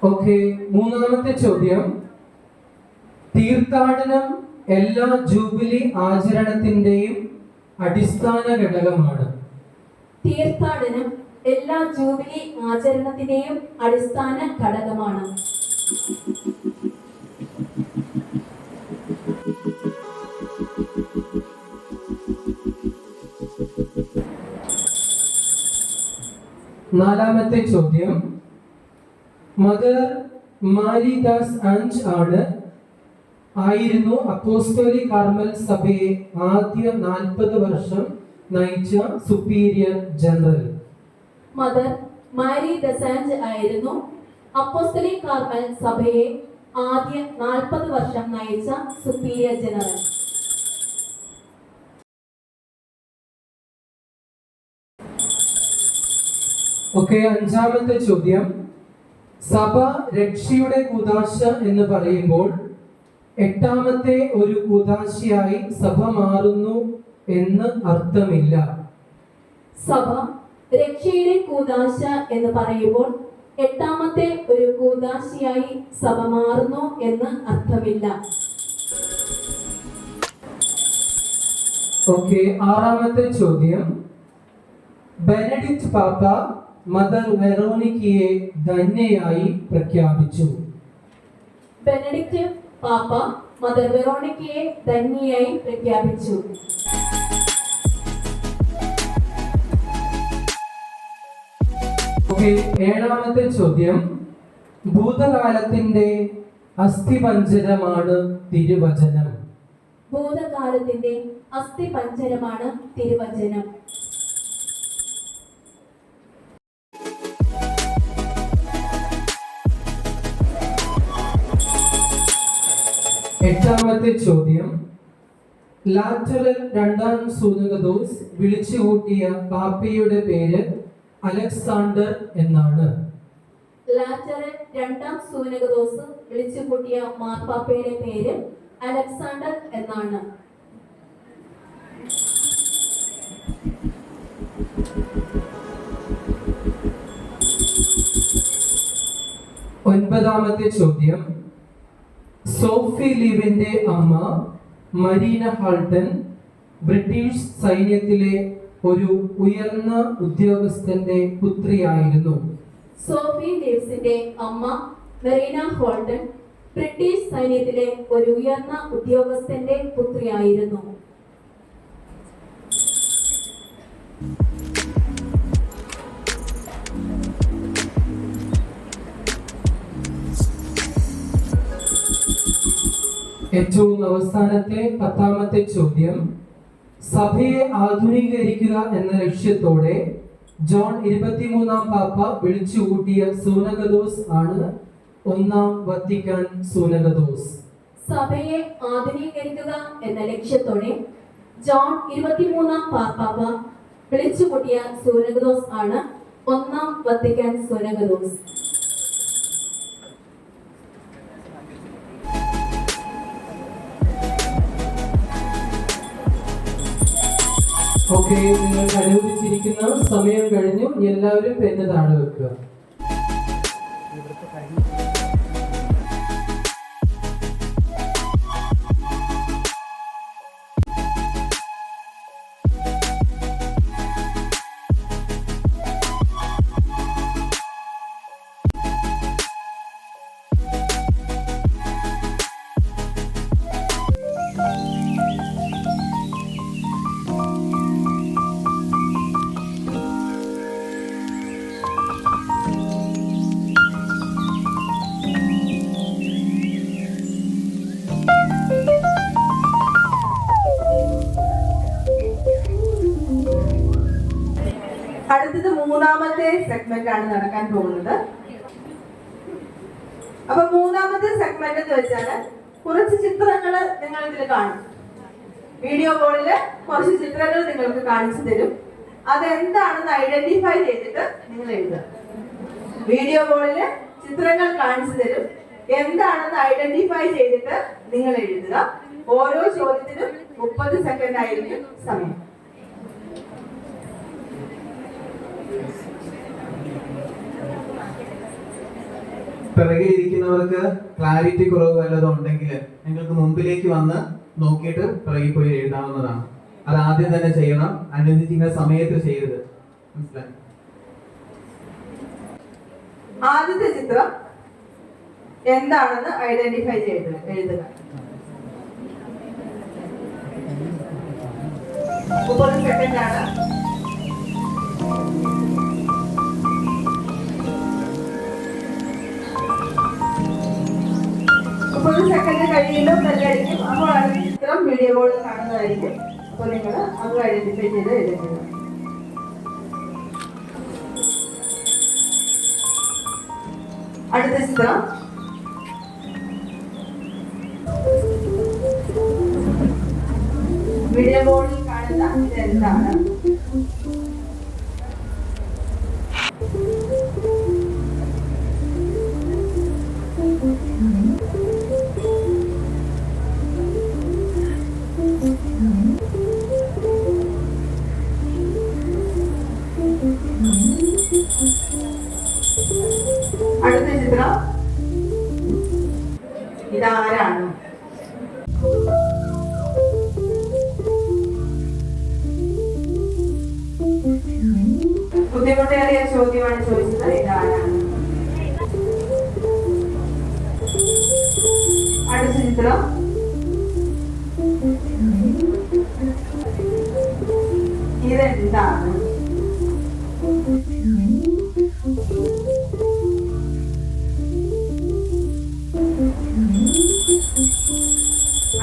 ഓക്കെ. മൂന്നാമത്തെ ചോദ്യം, തീർത്ഥാടനം എല്ലാ ജൂബിലി ആചരണത്തിന്റെയും അടിസ്ഥാന ഘടകമാണ്. തീർത്ഥാടനം എല്ലാ ജൂബിലി ആചരണത്തിന്റെയും അടിസ്ഥാന ഘടകമാണ്. നാലാമത്തെ ചോദ്യം, മദർ മാരിദാസ് അഞ്ച് ആയിരുന്നു അപ്പോസ്തോലിക് കാർമൽ സഭയെ ആദ്യ 40 വർഷം നയിച്ച സുപ്പീരിയർ ജനറൽ. മദർ മാരി ദസാഞ്ച് ആയിരുന്നു അപ്പോസ്തലിക് കാർമൽ സഭയെ ആദ്യ 40 വർഷം നയിച്ച സുപ്പീരിയർ ജനറൽ. ഓക്കെ. അഞ്ചാമത്തെ ചോദ്യം, സഭ രക്ഷയുടെ കൂദാശ എന്ന് പറയുമ്പോൾ എട്ടാമത്തെ ഒരു കൂദാശയായി സഭ മാറുന്നു എന്ന് അർത്ഥമില്ല. സഭ രക്ഷയുടെ കൂദാശ എന്ന് പറയുമ്പോൾ എട്ടാമത്തെ ഒരു കൂദാശയായി സഭ മാറുന്നു എന്ന് അർത്ഥമില്ല. ഓക്കെ, ആറാമത്തെ ചോദ്യം. ബെനഡിക്റ്റ് പാപ്പ മദർ വെറോണിക്കയെ ധന്യയായി പ്രഖ്യാപിച്ചു. ബെനഡിക്റ്റ് പാപ്പ മദർ വെറോണിക്കയെ ധന്യയായി പ്രഖ്യാപിച്ചു. ഓക്കെ, ഏഴാമത്തെ ചോദ്യം. ഭൂതകാലത്തിന്റെ അസ്ഥിപഞ്ജരമാണ് തിരുവചനം. ഭൂതകാലത്തിന്റെ അസ്ഥിപഞ്ജരമാണ് തിരുവചനം. എട്ടാമത്തെ ചോദ്യം. ലാറ്ററൽ രണ്ടാം സൂനകദോസ് വിളിച്ചുകൂട്ടിയ പാപ്പയുടെ പേര് അലക്സാണ്ടർ എന്നാണ്. ലാറ്ററൽ രണ്ടാം സൂനകദോസ് വിളിച്ചുകൂട്ടിയ മാർപ്പാപ്പയുടെ പേര് അലക്സാണ്ടർ എന്നാണ്. ഒൻപതാമത്തെ ചോദ്യം. സോഫി ലീവിന്റെ അമ്മ മരീന ഹാൾട്ടൺ ബ്രിട്ടീഷ് സൈന്യത്തിലെ ഒരു ഉയർന്ന ഉദ്യോഗസ്ഥന്റെ പുത്രിയായിരുന്നു. സോഫി ലീവ്സിന്റെ അമ്മ മെറീന ഹോൾട്ടൺ ബ്രിട്ടീഷ് സൈന്യത്തിലെ ഒരു ഉയർന്ന ഉദ്യോഗസ്ഥന്റെ പുത്രിയായിരുന്നു. ഏറ്റവും അവസാനത്തെ പത്താമത്തെ ചോദ്യം. സഭയെ ആധുനീകരിക്കുക എന്ന ലക്ഷ്യത്തോടെ ജോൺ 23-ാം പാപ്പ വിളിച്ചുകൂട്ടിയ സൂനകദോസ് ആണ് ഒന്നാം വത്തിക്കാൻ സൂനകദോസ്. സഭയെ ആധുനീകരിക്കുക എന്ന ലക്ഷ്യത്തോടെ ജോൺ 23-ാം പാപ്പ വിളിച്ചുകൂട്ടിയ സൂനകദോസ് ആണ് ഒന്നാം വത്തിക്കാൻ സൂനകദോസ്. ഓക്കെ, നിങ്ങൾക്ക് അനുവദിച്ചിരിക്കുന്ന സമയം കഴിഞ്ഞു. എല്ലാവരും പെന്ന് താഴെ വെക്കുക. അടുത്തത് മൂന്നാമത്തെ സെഗ്മെന്റ് ആണ് നടക്കാൻ പോകുന്നത്. അപ്പൊ മൂന്നാമത്തെ സെഗ്മെന്റ് എന്ന് വെച്ചാല് കുറച്ച് ചിത്രങ്ങൾ നിങ്ങൾ ഇതിൽ കാണും. വീഡിയോ കോളില് കുറച്ച് ചിത്രങ്ങൾ നിങ്ങൾക്ക് കാണിച്ചു തരും. അതെന്താണെന്ന് ഐഡന്റിഫൈ ചെയ്തിട്ട് നിങ്ങൾ എഴുതുക. വീഡിയോ കോളില് ചിത്രങ്ങൾ കാണിച്ചു തരും. എന്താണെന്ന് ഐഡന്റിഫൈ ചെയ്തിട്ട് നിങ്ങൾ എഴുതുക. ഓരോ ചോദ്യത്തിനും 30 സെക്കൻഡ് ആയിരിക്കും സമയം. പിറകിലിരിക്കുന്നവർക്ക് ക്ലാരിറ്റി കുറവ് വല്ലതും ഉണ്ടെങ്കിൽ നിങ്ങൾക്ക് മുമ്പിലേക്ക് വന്ന് നോക്കിയിട്ട് പിറകിൽ പോയി എഴുതാവുന്നതാണ്. അത് ആദ്യം തന്നെ ചെയ്യണം. അനുവദിക്കുന്ന സമയത്ത് ചെയ്യരുത്. മനസ്സിലായി? ആദ്യത്തെ ചിത്രം എന്താണെന്ന് ഐഡന്റിഫൈ ചെയ്ത് എഴുതുക. 30 സെക്കൻഡ് ആണ്. സെക്കൻഡ് കഴിയുമ്പോൾ ബെല്ലടിക്കും. അപ്പോൾ അടുത്ത ചിത്രം വീഡിയോ കോളിൽ കാണുന്നതായിരിക്കും. അപ്പോൾ നിങ്ങൾ അത് ഐഡന്റിഫൈ ചെയ്ത് എഴുതുക. അടുത്ത ചിത്രം വീഡിയോ കോളിൽ കാണുന്ന ഇതെന്താണ്? അടുത്ത ചിത്രം ഇതാരാണ്? ബുദ്ധിമുട്ടേറിയ ചോദ്യമാണ് ചോദിച്ചത്. ഇതാരാണ്? അടുത്ത ചിത്രം ഇതെന്താണ്?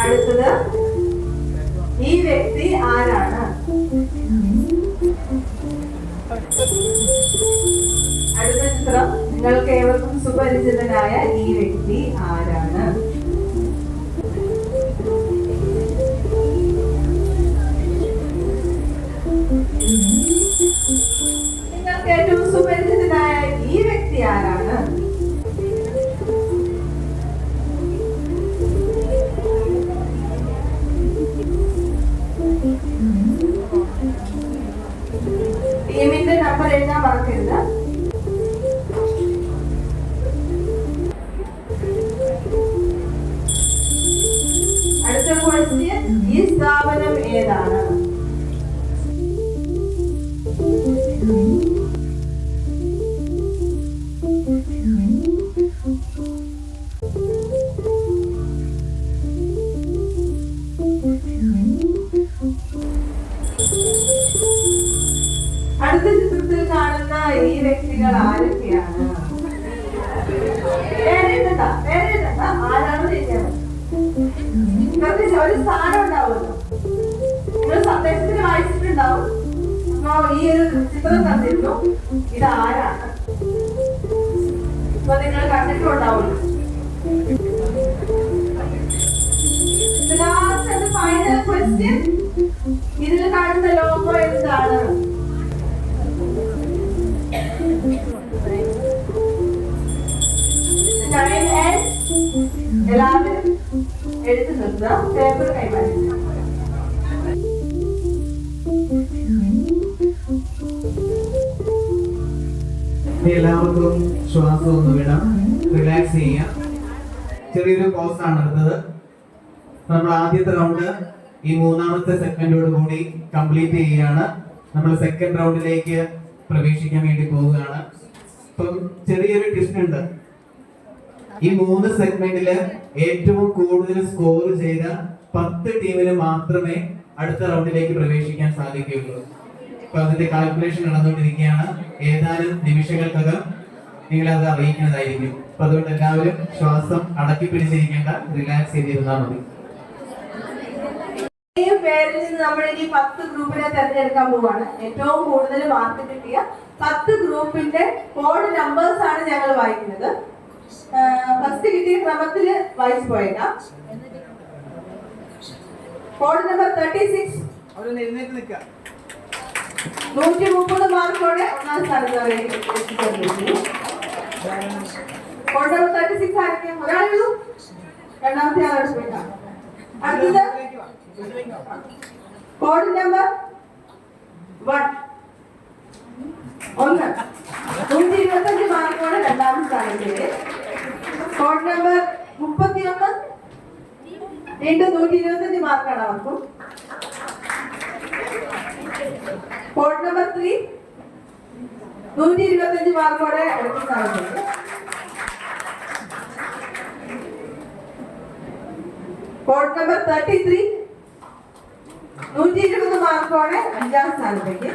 അടുത്തത് ഈ വ്യക്തി ആരാണ്? അടുത്ത ചിത്രം നിങ്ങൾക്ക് ഏവർക്കും സുപരിചിതനായ ഈ വ്യക്തി ആരാണ്? നിങ്ങൾക്ക് ഏറ്റവും സുപരിചിതനായ ഈ വ്യക്തി ആരാണ്? ടീമിന്റെ നമ്പർ എഴുതാൻ മറക്കരുത്. അടുത്ത ക്വസ്റ്റ്യൻ, ഈ സ്ഥാപനം ഏതാണ്? അടുത്ത ചിത്രത്തിൽ കാണുന്ന ഈ വ്യക്തികൾ ആരൊക്കെയാണ്? ആരാണെന്ന് ചോദിക്കാൻ നിങ്ങൾക്ക് ഒരു സ്ഥാനം ഉണ്ടാവുമല്ലോ. നിങ്ങൾ സന്ദേശത്തിൽ വായിച്ചിട്ടുണ്ടാവും. അപ്പൊ ഈ ഒരു ചിത്രം തന്നിരുന്നു. ഇതാരാണ്? അപ്പൊ നിങ്ങൾ കണ്ടിട്ടുണ്ടാവുമല്ലോ. ലാസ്റ്റ് ആൻഡ് ഫൈനൽ ക്വസ്റ്റ്യൻ, ഇതിൽ കാണുന്ന ലോഗോ എന്താണ്? എല്ലാവരും എഴുതി നിർത്തുക. പേപ്പർ കൈമാറി. എല്ലാവർക്കും ശ്വാസം ഒന്ന് വിടാം, റിലാക്സ് ചെയ്യാം. ചെറിയൊരു പോസ് ആണ് എടുത്തത്. നമ്മൾ ആദ്യത്തെ റൗണ്ട് ഈ മൂന്നാമത്തെ സെഗ്മെന്റോട് കൂടി കംപ്ലീറ്റ് ചെയ്യുകയാണ്. നമ്മൾ സെക്കൻഡ് റൗണ്ടിലേക്ക് പ്രവേശിക്കാൻ വേണ്ടി പോവുകയാണ്. ഇപ്പം ചെറിയൊരു ട്വിസ്റ്റ് ഉണ്ട്. ഈ 3 സെഗ്മെന്റില് ഏറ്റവും കൂടുതൽ സ്കോർ ചെയ്ത 10 ടീമിന് മാത്രമേ അടുത്ത റൗണ്ടിലേക്ക് പ്രവേശിക്കാൻ സാധിക്കുകയുള്ളൂ. അപ്പൊ അതിന്റെ കാൽക്കുലേഷൻ നടന്നുകൊണ്ടിരിക്കുകയാണ്. ഏതാനും നിമിഷങ്ങൾക്കകം നിങ്ങളത് അറിയിക്കുന്നതായിരിക്കും. അപ്പൊ അതുകൊണ്ട് എല്ലാവരും ശ്വാസം അടക്കി പിടിച്ചിരിക്കേണ്ട, റിലാക്സ് ചെയ്തിരുന്നാൽ മതി. പേരിൽ നിന്ന് നമ്മൾ ഇനി 10 ഗ്രൂപ്പിനെ തെരഞ്ഞെടുക്കാൻ പോവാണ്. ഏറ്റവും കൂടുതൽ മാർക്ക് കിട്ടിയ 10 ഗ്രൂപ്പിന്റെ കോഡ് നമ്പേഴ്സ് ആണ് ഞങ്ങൾ വായിക്കുന്നത്. ഫസ്റ്റ് കിട്ടിയ ക്രമത്തിൽ വായിച്ചു പോയേക്കാം. കോഡ് നമ്പർ 36 130 മാർക്കോടെ ഒന്നാം സ്ഥാനത്ത് എത്തിച്ചേർന്നിരിക്കുന്നു. കോഡ് നമ്പർ 36 ആയിരിക്കും. ഒരാളുള്ളൂ, രണ്ടാമത്തെ ആളോട് പോയിട്ടാ. അടുത്തത് കോഡ് നമ്പർ 1 125 മാർക്കോടെ രണ്ടാം സ്ഥാനത്തേക്ക്. കോഡ് നമ്പർ 31 വീണ്ടും 125 മാർക്കാണ് അവർക്കും. കോഡ് നമ്പർ 3 125 മാർക്കോടെ അടുത്ത സ്ഥാനത്തേക്ക്. കോഡ് നമ്പർ 33 120 മാർക്കോടെ അഞ്ചാം സ്ഥാനത്തേക്ക്.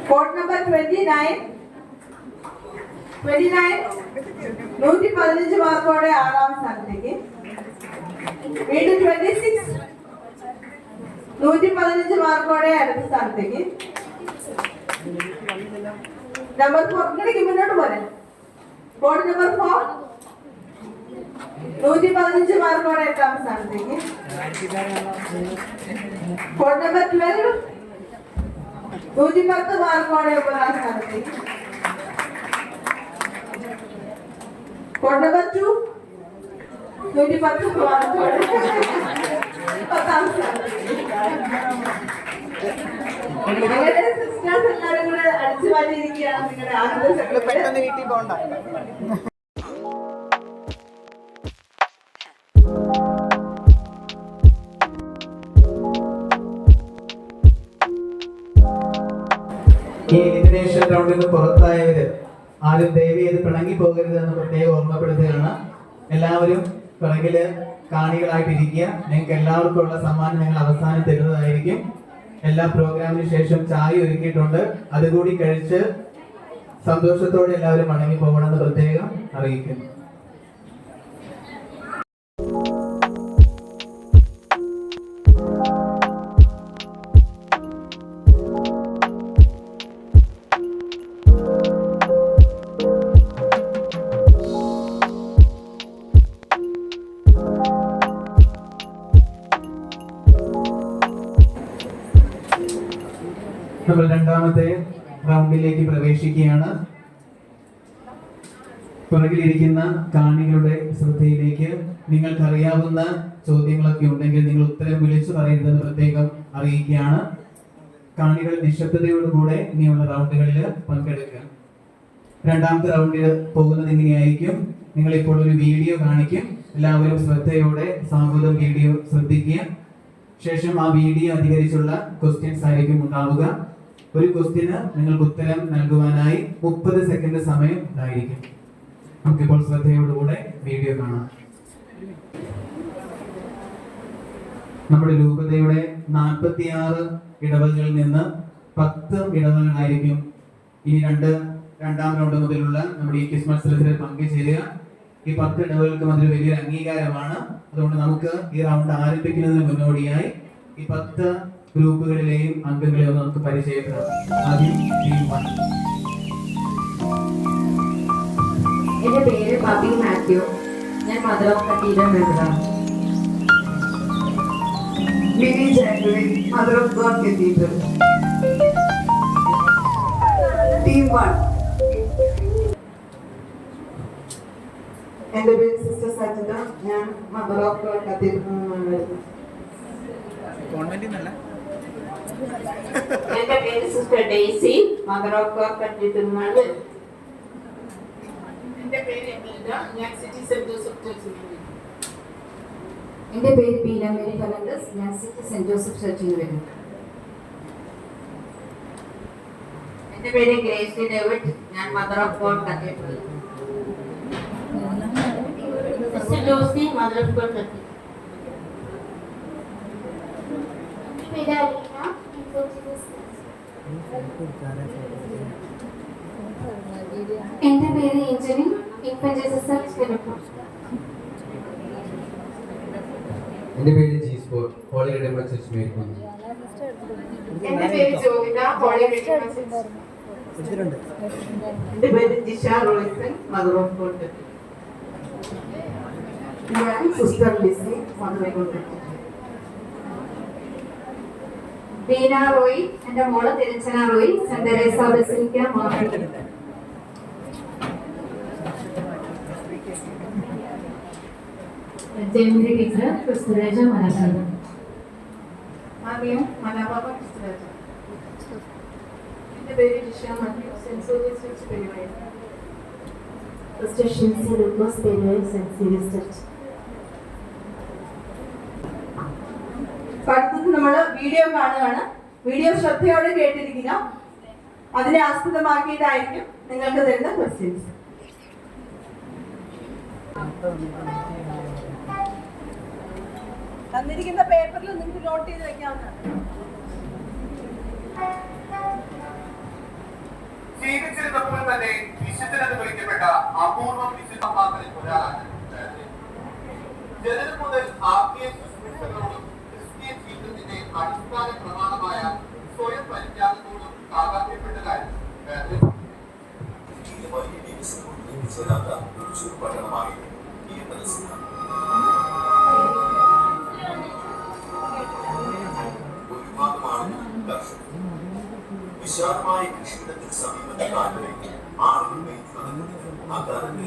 കോഡ് നമ്പർ 29 115 മാർക്കോടെ ആറാം സ്ഥാനത്തേക്ക്. വീണ്ടും 26 115 മാർക്കോടെ അടുത്ത സ്ഥാനത്തേക്ക്. നമ്പർ 4 ഇങ്ങനെയൊക്കെ മുന്നോട്ട് പോലെ. കോഡ് നമ്പർ 4 115 മാർക്കോടെ എട്ടാം സ്ഥാനത്തേക്ക്. കോഡ് നമ്പർ 12 110 മാർക്കോടെ ഒമ്പതാം സ്ഥാനത്തേക്ക്. കോഡ് നമ്പർ 2 110 മാർക്കോടെ പത്താം സ്ഥാനത്തേക്ക്. എല്ലാവരും കൂടെ അടിച്ചു മാറ്റിയിരിക്കുകയാണ് നിങ്ങളുടെ ആനന്ദ പെട്ടെന്ന് വീട്ടിൽ പോകണ്ട. ഈ എലിമിനേഷൻ റൗണ്ടിൽ നിന്ന് പുറത്തായവര് ആരും ദയവ് ചെയ്ത് പിണങ്ങി പോകരുത് എന്ന് പ്രത്യേകം ഓർമ്മപ്പെടുത്തുകയാണ്. എല്ലാവരും പിറകില് കാണികളായിട്ടിരിക്കുക. നിങ്ങൾക്ക് എല്ലാവർക്കും ഉള്ള സമ്മാനം ഞങ്ങൾ അവസാനം തരുന്നതായിരിക്കും. എല്ലാ പ്രോഗ്രാമിന് ശേഷം ചായ ഒരുക്കിയിട്ടുണ്ട്. അതുകൂടി കഴിച്ച് സന്തോഷത്തോടെ എല്ലാവരും മടങ്ങി പോകണമെന്ന് പ്രത്യേകം അറിയിക്കുന്നു. നമ്മൾ രണ്ടാമത്തെ റൗണ്ടിലേക്ക് പ്രവേശിക്കുകയാണ്. പുറകിലിരിക്കുന്ന കാണികളുടെ ശ്രദ്ധയിലേക്ക് നിങ്ങൾക്കറിയാവുന്ന ചോദ്യങ്ങളൊക്കെ ഉണ്ടെങ്കിൽ നിങ്ങൾ ഉത്തരം വിളിച്ചു പറയരുതെന്ന് പ്രത്യേകം അറിയിക്കുകയാണ്. കാണികൾ നിശബ്ദതയോടുകൂടെ ഇനിയുള്ള റൗണ്ടുകളിൽ പങ്കെടുക്കുക. രണ്ടാമത്തെ റൗണ്ടിൽ പോകുന്നത് ഇങ്ങനെയായിരിക്കും. നിങ്ങളിപ്പോൾ ഒരു വീഡിയോ കാണിക്കും. എല്ലാവരും ശ്രദ്ധയോടെ സാവധാനം വീഡിയോ ശ്രദ്ധിക്കുക. ശേഷം ആ വീഡിയോ അധികരിച്ചുള്ള ക്വസ്റ്റ്യൻസ് ആയിരിക്കും ഉണ്ടാവുക. ഒരു ക്വസ്റ്റ്യന് നിങ്ങൾക്ക് ഉത്തരം നൽകുവാനായി 30 സെക്കൻഡ് സമയം ഉണ്ടായിരിക്കും. നമുക്കിപ്പോൾ ശ്രദ്ധയോടുകൂടെ വീഡിയോ കാണാം. നമ്മുടെ രൂപതയുടെ 46 ഇടവകളിൽ നിന്ന് 10 ഇടവകളായിരിക്കും ഇനി രണ്ടാം റൗണ്ട് മുതലുള്ള നമ്മുടെ ഈ ക്വിസ് മത്സരത്തിൽ പങ്കുചേരുക. ഈ 10 ഇടവകൾക്കും അതൊരു വലിയൊരു അംഗീകാരമാണ്. അതുകൊണ്ട് നമുക്ക് ഈ റൗണ്ട് ആരംഭിക്കുന്നതിന് മുന്നോടിയായി ഈ 10 ഗ്രൂപ്പുകളിലെയും അംഗങ്ങളെ നമുക്ക് പരിചയപ്പെടാം. ആദ്യം ടീം 1. എന്റെ പേര് ബബി മാത്യു. ഞാൻ മദർ ഓഫ് കത്തീഡ്രൽ മെമ്പറാണ്. Mini January, mother of God cathedral. Team 1. എന്റെ പേര് സിസ്റ്റർ സജിത. ഞാൻ മദർ ഓഫ് ഗോഡ് കത്തീഡ്രൽ. എന്റെ പേര് sister Daisy, mother of God cathedral. എന്റെ പേര് എമീന. ഞാൻ സിറ്റി സെന്റ് ജോസഫ് ചർച്ചിൽ. എന്റെ പേര് പീന മേരി ഫെർണാണ്ടസ്. ഞാൻ സിറ്റി സെന്റ് ജോസഫ് ചർച്ചിൽ നിന്ന് വരുന്നു. എന്റെ പേര് ഗ്രേസി ഡേവിഡ്. ഞാൻ mother of God cathedral. Sister Josy, mother of God cathedral. എന്റെ പേര് Angeli, infant Jesus church Perumpur. എന്റെ പേര് ജീസ്പോർ, ഹോളി റിഡീമർ ചർച്ച് മേരിക്കുന്ന്. എന്റെ പേര് ജോവിത, ഹോളി റിഡീമർ ചർച്ച്. എന്റെ പേര് Jisha Royson, mother of God cathedral. ഞാൻ sister Lizy, mother of God cathedral. Beena Roy, എന്റെ മോള് തിരുച്ചന Roy, saint Teresa basilica market. ജയമുരി ടീച്ചർ, ക്രിസ്തുരാജ മലയാളം. ആദ്യം മലബാബ ക്രിസ്തുരാജ. എന്റെ പേര് ജിഷ മാത്യു, സെന്റ് സൂര്യസ് church Peruvazhi. Sister Shincy Lukose, Peruvazhi saint സീരിയസ് ചർച്ച്. അടുത്തത് നമ്മൾ വീഡിയോ കാണുകയാണ്. വീഡിയോ ശ്രദ്ധയോടെ കേട്ടിരിക്കുക. അതിനെ ആസ്പദമാക്കിയിട്ടായിരിക്കും നിങ്ങൾക്ക് തരുന്ന ക്വസ്റ്റ്യൻസ്. തന്നിരിക്കുന്ന പേപ്പറിൽ നിങ്ങൾക്ക് നോട്ട് ചെയ്ത് വെക്കാവുന്നതാണ്. ജീവിച്ചിരുന്നപ്പോൾ തന്നെ വിശുദ്ധനെന്ന് വിളിക്കപ്പെട്ട അപൂർവം വിശുദ്ധന്മാരിൽ ഒരാളാണ്. ജനനം മുതൽ ആത്മീയ ശുശ്രൂഷകളോടും ക്രിസ്തീയ ജീവിതത്തിന്റെ അടിസ്ഥാന പ്രമാണമായ സ്വയം പരിത്യാഗത്തോടും താതാത്മ്യപ്പെട്ടതായിരുന്നു. ഒരു ഭാഗമാണ് വിശാലമായ കൃഷിയിടത്തിന് സമീപത്തെ കാലത്തേക്ക് ആളുകൾ മേയ്ച്ചു നടക്കുന്നത് ആ കാലത്ത്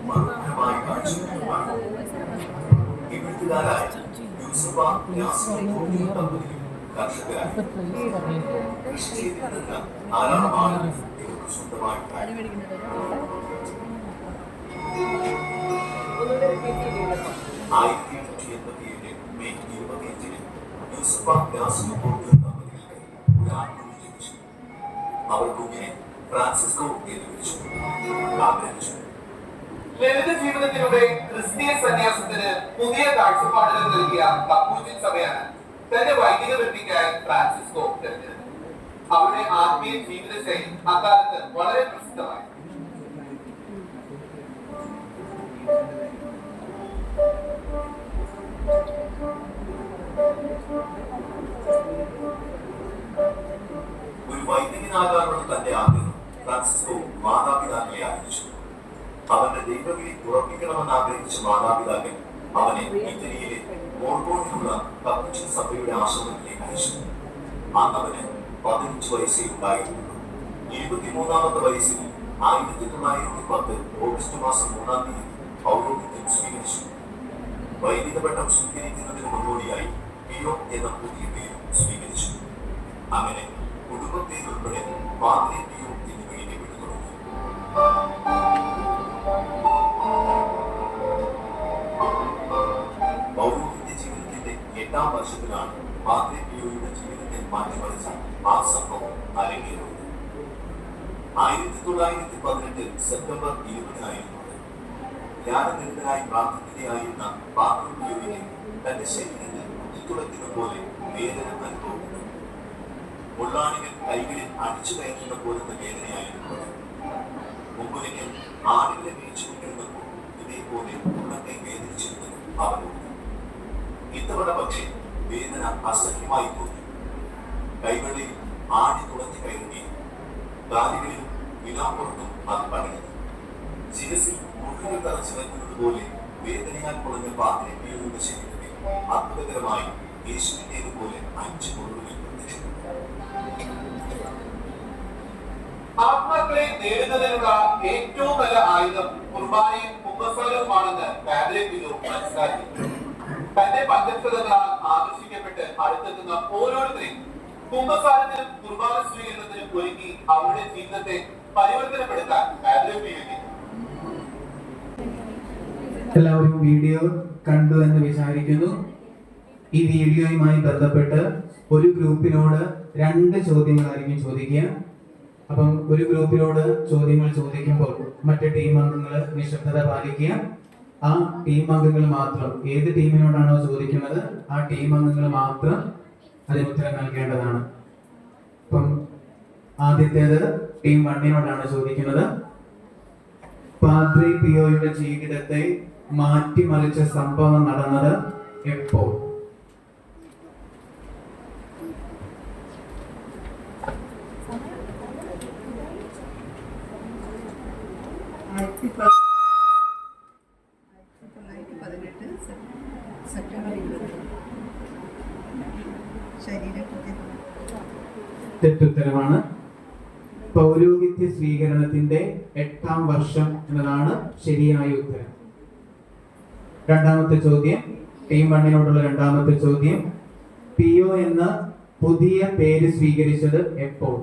മനോഹരമായ കാഴ്ച. എഴുത്തുകാരായ യൂസഫ യാസ്മിൻ ദമ്പതിയും കർഷകരായി. കൃഷി ചെയ്തിരുന്ന ധാരാളം ആളുകൾ ഇവർക്ക് സ്വന്തമായി ഉണ്ടായി. 1887 മെയ് 25-ന് യൂസഫ ഗ്യാസിനോട് കമ്പനിയിലെ ഒരു ആൺകുഞ്ഞ് ജനിച്ചു. അവർ കുഞ്ഞിനെ ഫ്രാൻസിസ്കോ എന്ന് വിളിച്ചു. ആഗ്രഹിച്ചു. ലളിത ജീവിതത്തിലൂടെ ക്രിസ്തീയ സന്യാസത്തിന് പുതിയ കാഴ്ചപ്പാടുകൾ നൽകിയ കപ്പൂച്ചിൻ സഭയാണ് തന്റെ വൈദിക വൃത്തിക്കായി ഫ്രാൻസിസ്കോ തിരഞ്ഞെടുത്തത്. അവരുടെ ആത്മീയ ജീവിതശൈലി അക്കാലത്ത് വളരെ പ്രസിദ്ധമായി. ഒരു വൈദികനാകാനുള്ള തന്റെ ആഗ്രഹം ഫ്രാൻസിസ്കോ മാതാപിതാക്കളെ അറിയിച്ചു. അവന്റെ ദൈവവിളി ഉറപ്പിക്കണമെന്ന് ആഗ്രഹിച്ച മാതാപിതാക്കൾ അവനെ ഇറ്റലിയിലെ മോർഗോണിലുള്ള കപ്പൂച്ചിൻ സഭയുടെ ആശ്രമത്തിലേക്ക് അയച്ചു. അന്ന് അവന് 15 വയസ്സേ ഉണ്ടായിരുന്നു. 23-ാമത്തെ വയസ്സിൽ 1910 ഓഗസ്റ്റ് മാസം 3-ാം തീയതി പൗരോഹിത്യം സ്വീകരിച്ചു. വൈദിക പട്ടം സ്വീകരിക്കുന്നതിന് മുന്നോടിയായി പിയോ എന്ന പുതിയ പേര് സ്വീകരിച്ചു. അങ്ങനെ കുടുംബപ്പേരുൾപ്പെടെ പാദ്രി പിയോ എന്ന് വിളിക്കപ്പെട്ടു തുടങ്ങി. പൗരോഹിത്യ ജീവിതത്തിന്റെ 8-ാം വർഷത്തിലാണ് പാദ്രി പിയോയുടെ ജീവിതത്തെ മാറ്റിമറിച്ച ആ സംഭവം അരങ്ങേറുന്നത്. 1918 സെപ്റ്റംബർ 20-നായിരുന്നു. ധ്യാനനിരതനായി പ്രാർത്ഥിക്കുകയായിരുന്ന പാദ്രി പിയോയ്ക്ക് തന്റെ ശരീരത്തിൽ കുത്തിത്തുളയ്ക്കുന്ന പോലെ വേദന അനുഭവപ്പെട്ടു. മുള്ളാണികൾ കൈകളിൽ അടിച്ചു കയറ്റുന്ന പോലത്തെ വേദനയായിരുന്നു. മുമ്പൊരിക്കൽ ആടുകളെ മേയിച്ചുകൊണ്ടിരുന്നപ്പോൾ ഇതേപോലെ ഉള്ളത്തെ വേദനിച്ചിരുന്നത് അവർ ഓർത്തു. ഇത്തവണ പക്ഷേ വേദന അസഹ്യമായി തോന്നി. കൈകളിൽ ആടി തുളഞ്ഞു കയറുകയും കാലുകളിലും വിലാപ്പുറത്തും അത് പണിയുന്നു. ശിരസിൽ മുള്ളുകൾ തറച്ചു വരുന്നത് പോലെ വേദനയാൽ പൊളഞ്ഞ പാദ്രി പിയോയുടെ ശരീരത്തിൽ അത്ഭുതകരമായി യേശുവിന്റേതുപോലെ 5 മുള്ളുകൾ പ്രത്യക്ഷപ്പെട്ടു. ആത്മാക്കളെ നേടുന്നതിനുള്ള ഏറ്റവും നല്ല ആയുധം കുർബാനയും കുംഭസാരവുമാണെന്ന് പാദ്രി പിയോ മനസ്സിലാക്കി. തന്റെ പഞ്ചക്ഷതങ്ങളാൽ ആകർഷിക്കപ്പെട്ട് അടുത്തെത്തുന്ന ഓരോരുത്തരെയും കുംഭസാരത്തിനും കുർബാന സ്വീകരണത്തിനും ഒരുക്കി അവരുടെ ജീവിതത്തെ പരിവർത്തനപ്പെടുത്താൻ പാദ്രി പിയോയ്ക്ക്. എല്ലാവരും വീഡിയോ കണ്ടു എന്ന് വിചാരിക്കുന്നു. ഈ വീഡിയോയുമായി ബന്ധപ്പെട്ട് ഒരു ഗ്രൂപ്പിനോട് 2 ചോദ്യങ്ങളായിരിക്കും ചോദിക്കുക. അപ്പം ഒരു ഗ്രൂപ്പിനോട് ചോദ്യങ്ങൾ ചോദിക്കുമ്പോൾ മറ്റു ടീം അംഗങ്ങൾ നിശബ്ദത പാലിക്കുക. ആ ടീം അംഗങ്ങൾ മാത്രം, ഏത് ടീമിനോടാണോ ചോദിക്കുന്നത് ആ ടീം അംഗങ്ങൾ മാത്രം അതിന് ഉത്തരം നൽകേണ്ടതാണ്. അപ്പം ആദ്യത്തേത് ടീം 1-നോടാണ് ചോദിക്കുന്നത്. പാദ്രി പിയോയുടെ ജീവിതത്തെ മാറ്റിമറിച്ച സംഭവം നടന്നത് എപ്പോൾ? തെറ്റുത്തരമാണ്. പൗരോഹിത്യ സ്വീകരണത്തിന്റെ 8-ാം വർഷം എന്നതാണ് ശരിയായ ഉത്തരം. രണ്ടാമത്തെ ചോദ്യം, ടീം 1-നോടുള്ള രണ്ടാമത്തെ ചോദ്യം, പിയോ എന്ന പുതിയ പേര് സ്വീകരിച്ചത് എപ്പോൾ?